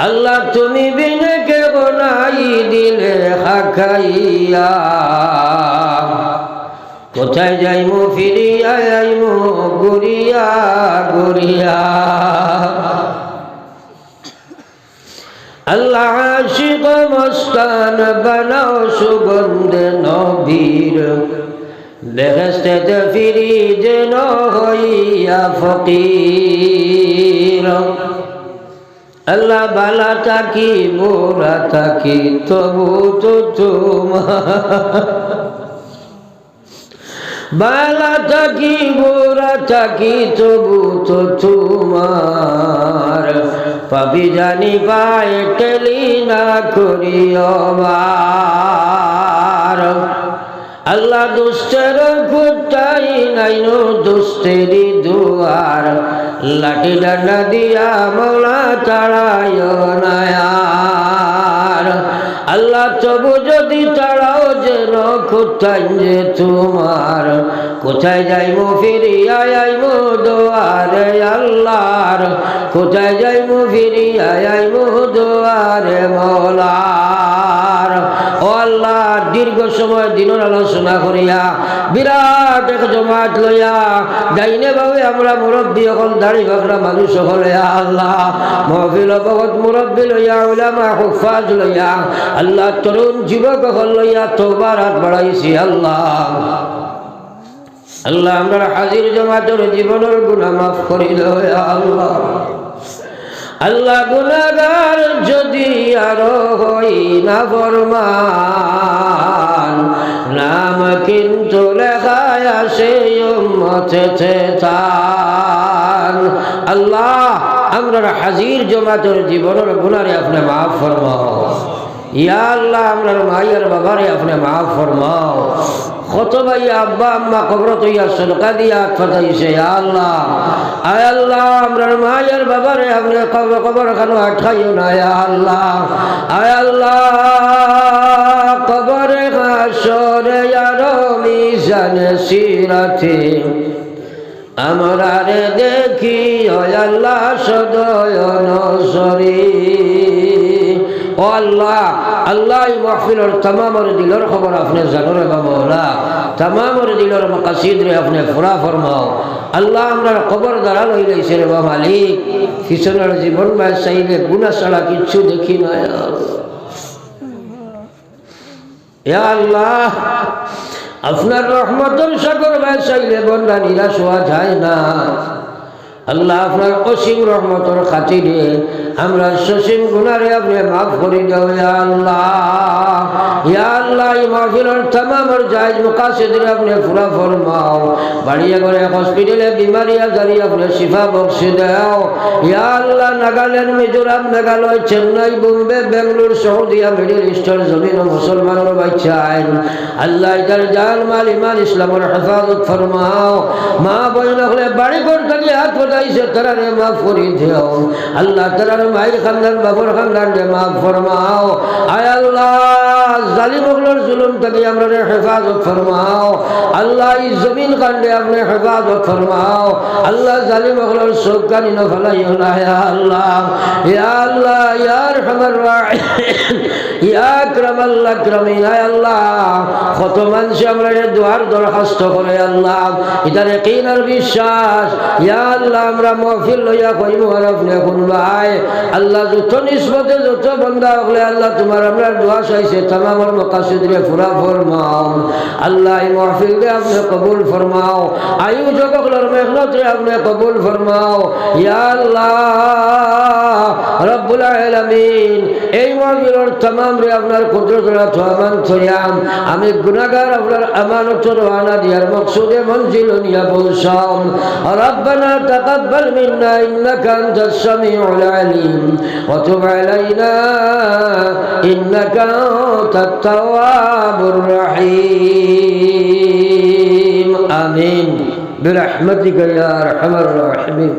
আল্লাহ তুমি বিনে কে বনাই দিলে খাখাইয়া, কোথায় যাইমু ফিরিয়া আইমু গুরিয়া গুরিয়া। আল্লাহ আশিক মস্তান বানাও সুগন্ধে নবীর, বেহেশতে ফিরি যেন হইয়া ফকির। আল্লাহ বালা থাকি বুড়া থাকি তবু তো তোমার, বালা থাকি বুড়া থাকি তবু তো তোমার। পাপি জানি পায় টেলি না করিও বার। আল্লাহ দুষ্টের কুটাই নাইনো দুষ্টেরি দুয়ার, লাঠি ডান্ডা দিয়া মৌলা তাড়ায় নায়ার। আল্লাহ তবু যদি তাড়াও যেন কোথায় যে তোমার, কোথায় যাইমু ফিরিয়া আইমু দুয়ারে আল্লাহর, কোথায় যাইমু ফিরিয়া আইমু দুয়ারে মৌলার। ও আল্লাহ দীর্ঘ সময় দিনের আলোচনা করিয়া বিরাট এক জমাত লইয়া ডাইনে ভাবে আমরা মুরব্বী হল দাড়ি বাকরা মানুষ হলে আল্লাহ মহফিল ভগত মুরব্বী লইয়া উলামা হুফাজ লইয়া আল্লাহ তরুণ যুবক হল লইয়া তওবার হাত বাড়াইছি। আল্লাহ আল্লাহ আমরা হাজির জমাতের জীবনের গুনাহ মাফ করিল আল্লাহ। আল্লাহ গুনাহগার যদি আরো হই না ফরমান, নাম কিন্তু লেখায় আসে উম্মতেতে তান। আল্লাহ আমরা হাজির জমাতের জীবনের গুনাহরে আপনি মাফ ফরমাও। ইয়া আল্লাহ আমরা মায়ের বাবারে আপনি মাফ ফরমাও। কত ভাই আব্বা আম্মা কবর তৈয়া সদকা দিয়া ফাটাইছে আল্লাহ। আয় আল্লাহ আমরা মায়ের বাবারে আপনি কবর খানো আটকাইও না আল্লাহ। আয় আল্লাহ কবরে হাসরে আর মিজানে সিরাতে আমরারে দেখি আল্লাহ সদয় নজরে। ও আল্লাহ আল্লাহ মাহফিলের तमामर দিলের খবর আপনি জানো রে মাওলা, तमामर দিলের মাকাসিদ রে আপনি পুরা ফরমাও। আল্লাহ আমরা কবর দ্বারা লই লাইছে রে মালিক, কিশোরের জীবন বাই চাইলে গুনাহ ছাড়া কিচ্ছু দেখি না। ইয়া আল্লাহ আপনার রহমতের সাগর বাই চাইলে বন্দা নিরাশ হওয়া যায় না। আল্লাহ আপনার অসীম রহমতের খাতিরে আমরা সসীম গুনারে আপনি মাফ করে দাও ইয়া আল্লাহ। ইয়া আল্লাহ এই মাহফিলের तमामर জায়েজ মাকাসিদ আপনি পুরা ফরমাও। বাড়িয়া করে হসপিটালে বিমারি আজারি আপনি শিফা বখশে দাও ইয়া আল্লাহ। নাগাল্যান্ড, মিজোরাম, মেঘালয়, চেন্নাই, বোম্বে, বেঙ্গালুরু, সৌদিয়া, মিডল ইস্টের জমিন ও মুসলমানের বাচ্চা আইন আল্লাহ ইদার জান মাল ইমান ইসলামের হেফাজত ফরমাও। মা বোন হলে বাড়ি ঘর থেকে হাত পদাইছে তারারে মাফ করে দাও আল্লাহ। তারার মায়ের খানদান বাবুর খানদান মাফ ফরমাও। আয় আল্লাহ জালিম হলোর জুলুম থেকে আমরা হেফাজত ফরমাও আল্লাহ। এই জমিন কাণ্ডে আপনি হেফাজত ফরমাও আল্লাহ। জালিম হলোর চোখ কানি নফলাইও না ইয়া আল্লাহ। ইয়া আল্লাহ ইয়া আরহামার রাহিম ইয়া আকরামাল আকরামিন। আয় আল্লাহ কত মানুষ আমরা দুয়ার দরখাস্ত করে আল্লাহ ইদার ইয়াকিন আর বিশ্বাস ইয়া আল্লাহ আমরা মাহফিল লইয়া কইমু আর আপনি শুনবাই আল্লাহ যত নিসবতে যত বান্দা হলে আল্লাহ তোমার আমরা দোয়া চাইছে তামামের মাকাসিদ রে পুরা ফরমাও আল্লাহ। এই মাহফিল রে আপনি কবুল ফরমাও, আয়োজকগুলোর মেহনত রে আপনি কবুল ফরমাও ইয়া আল্লাহ রব্বুল আলামিন। এই মাহফিলের तमाम রে আপনার কুদরত রাখো আমান থয়াম আমি গুনাহগার আপনার আমানত রওনা দিয়ার মকসুদে মঞ্জিল নিয়া পৌঁছাম। রব্বানা তাকাব্বাল মিন্না ইন্নাকা আনতাস সামিউল আলিম ওয়া তুব আলাইনা ইন্নাকা আনতাত তাওয়াবুর রহিম। আমিন বিরহমাতিকা ইয়া আরহামার রাহিমিন।